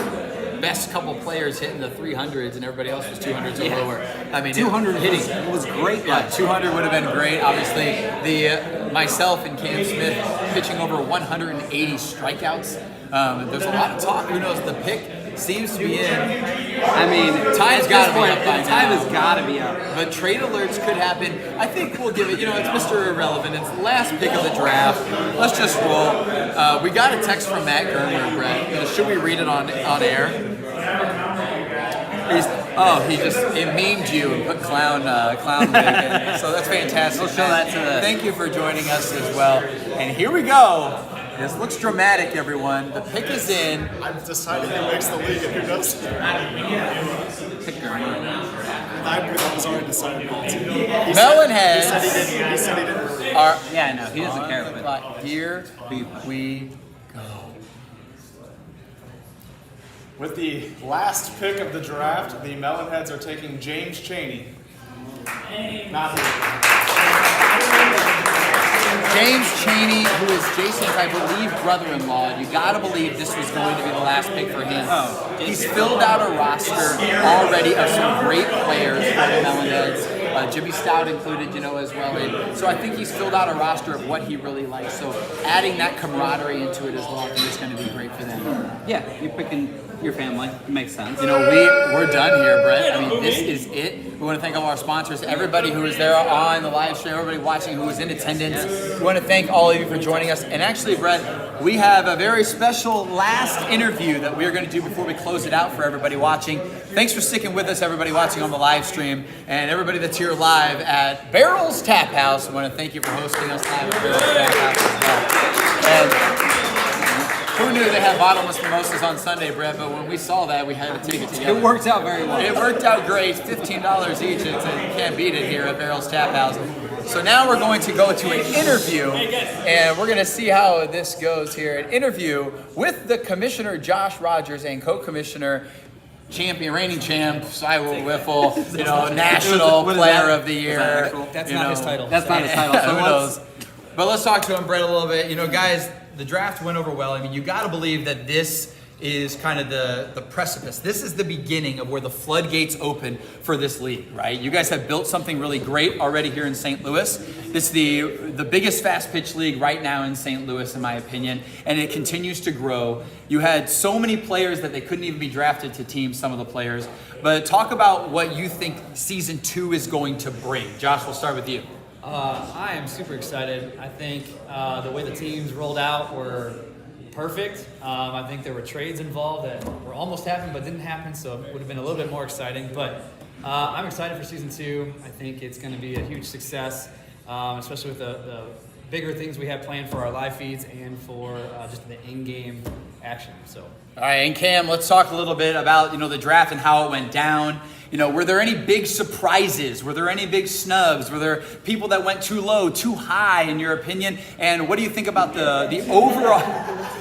best couple players hitting the 300s and everybody else was 200s or lower. I mean, 200 hitting was great. Yeah, 200 would have been great. Obviously, myself and Cam Smith pitching over 180 strikeouts. There's a lot of talk. Who knows? The pick seems to be in. I mean, time's got to be up by now. Time has got to be up. But trade alerts could happen. I think we'll give it, it's Mr. Irrelevant. It's the last pick of the draft. Let's just roll. We got a text from Matt Germer, Brett. Should we read it on air? He memed you and put clown wig in. So that's fantastic. We'll show that to the... Thank you for joining us as well. And here we go. This looks dramatic, everyone. The pick is in. I've decided who makes the league and who doesn't. I was already decided not to. Melonheads. He said he didn't. Yeah, no, he doesn't care. But here we go. With the last pick of the draft, the Melonheads are taking James Chaney. Not James Chaney, who is Jason's, I believe, brother-in-law. You gotta believe this was going to be the last pick for him. He's filled out a roster already of some great players for the Melonheads. Jimmy Stout included, as well. And so I think he's filled out a roster of what he really likes. So adding that camaraderie into it as well, I think is going to be great for them. Yeah, you're picking your family. It makes sense. We're done here, Brett. I mean, this is it. We want to thank all our sponsors, everybody who was there on the live stream, everybody watching who was in attendance. We want to thank all of you for joining us. And actually, Brett, we have a very special last interview that we're going to do before we close it out for everybody watching. Thanks for sticking with us, everybody watching on the live stream, and everybody that's here live at Barrel's Tap House. I want to thank you for hosting us live at Barrel's Tap House as well. And who knew they had bottomless mimosas on Sunday, Brett? But when we saw that, we had to take it together. It worked out very well. It worked out great. $15 each. You can't beat it here at Barrel's Tap House. So now we're going to go to an interview, and we're going to see how this goes here. An interview with the Commissioner Josh Rogers and Co-Commissioner reigning champ, Wiffle, National Player of the Year. That's not his title. That's not his title. So who knows? But let's talk to him, Brett, a little bit. Guys, the draft went over well. I mean, you got to believe that this is kind of the precipice. This is the beginning of where the floodgates open for this league, right? You guys have built something really great already here in St. Louis. This is the biggest fast pitch league right now in St. Louis, in my opinion, and it continues to grow. You had so many players that they couldn't even be drafted to teams, some of the players. But talk about what you think season 2 is going to bring. Josh, we'll start with you. I am super excited. I think the way the teams rolled out were perfect. I think there were trades involved that were almost happened but didn't happen, so it would have been a little bit more exciting. But I'm excited for season 2. I think it's going to be a huge success, especially with the bigger things we have planned for our live feeds and for just the in-game action. So. All right, and Cam, let's talk a little bit about, the draft and how it went down. Were there any big surprises? Were there any big snubs? Were there people that went too low, too high, in your opinion? And what do you think about the overall?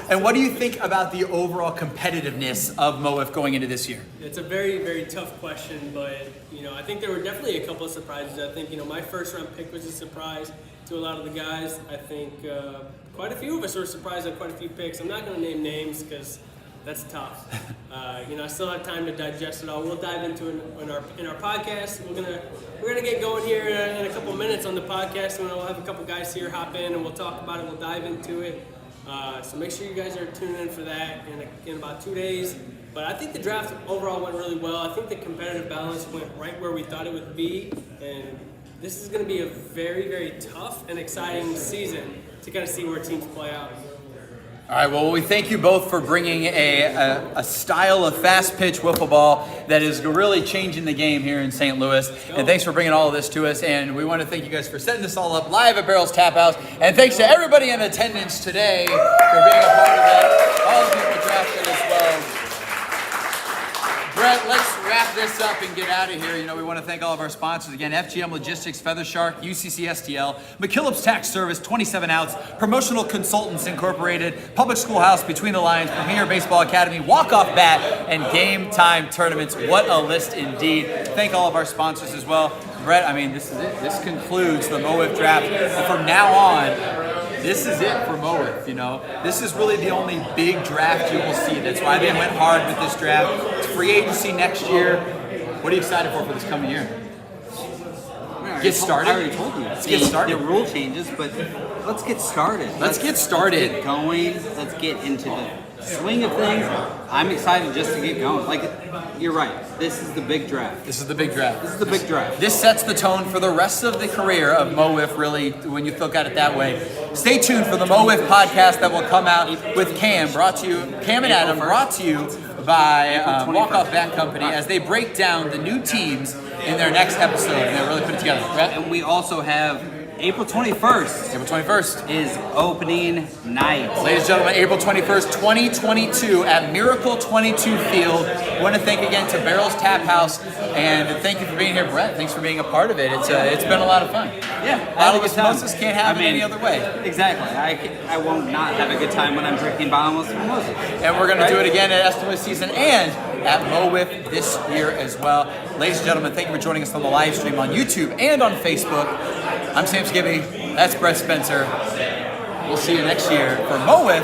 And what do you think about the overall competitiveness of Mo WIFF going into this year? It's a very, very tough question, but I think there were definitely a couple of surprises. I think my first round pick was a surprise to a lot of the guys. I think quite a few of us were surprised at quite a few picks. I'm not going to name names because that's tough. I still have time to digest it all. We'll dive into it in our podcast. We're gonna get going here in a couple minutes on the podcast, and we'll have a couple guys here hop in, and we'll talk about it. We'll dive into it. So make sure you guys are tuning in for that in about 2 days. But I think the draft overall went really well. I think the competitive balance went right where we thought it would be, and this is going to be a very, very tough and exciting season to kind of see where teams play out. All right, well, we thank you both for bringing a style of fast pitch wiffle ball that is really changing the game here in St. Louis. And thanks for bringing all of this to us. And we want to thank you guys for setting this all up live at Barrel's Tap House. And thanks to everybody in attendance today for being a part of it. All the people drafted as well. Brett, let's wrap this up and get out of here. We want to thank all of our sponsors again: FGM Logistics, Feather Shark, UCC STL, McKillop's Tax Service, 27 Outs, Promotional Consultants Incorporated, Public Schoolhouse, Between the Lines, Premier Baseball Academy, Walk-Off Bat, and Game Time Tournaments. What a list indeed. Thank all of our sponsors as well. Brett, this is it. This concludes the Mo WIFF draft. And from now on, this is it for Mo WIFF, This is really the only big draft you will see. That's why they went hard with this draft. It's free agency next year. What are you excited for this coming year? Get started? I already told you. Let's get started. The rule changes, but let's get started. Let's get started. Let's get going. Let's get into the swing of things. I'm excited just to get going. You're right. This is the big draft. This is the big draft. This is the big draft. This sets the tone for the rest of the career of Mo WIFF, really, when you look at it that way. Stay tuned for the Mo WIFF podcast that will come out with Cam and Adam, brought to you by Walk-Off Bat Company, as they break down the new teams in their next episode, and they really put it together. Brett? And we also have April 21st. April 21st is opening night. Ladies and gentlemen, April 21st, 2022 at Miracle 22 Field. I want to thank again to Barrel's Tap House, and thank you for being here, Brett. Thanks for being a part of it. It's been a lot of fun. Yeah, bottomless mimosas can't happen any other way. Exactly. I won't not have a good time when I'm drinking bottomless mimosas. And we're going to do it again at Estimates season and at Mo WIFF this year as well. Ladies and gentlemen, thank you for joining us on the live stream on YouTube and on Facebook. I'm Sam Skibby. That's Brett Spencer. We'll see you next year for Mo WIFF.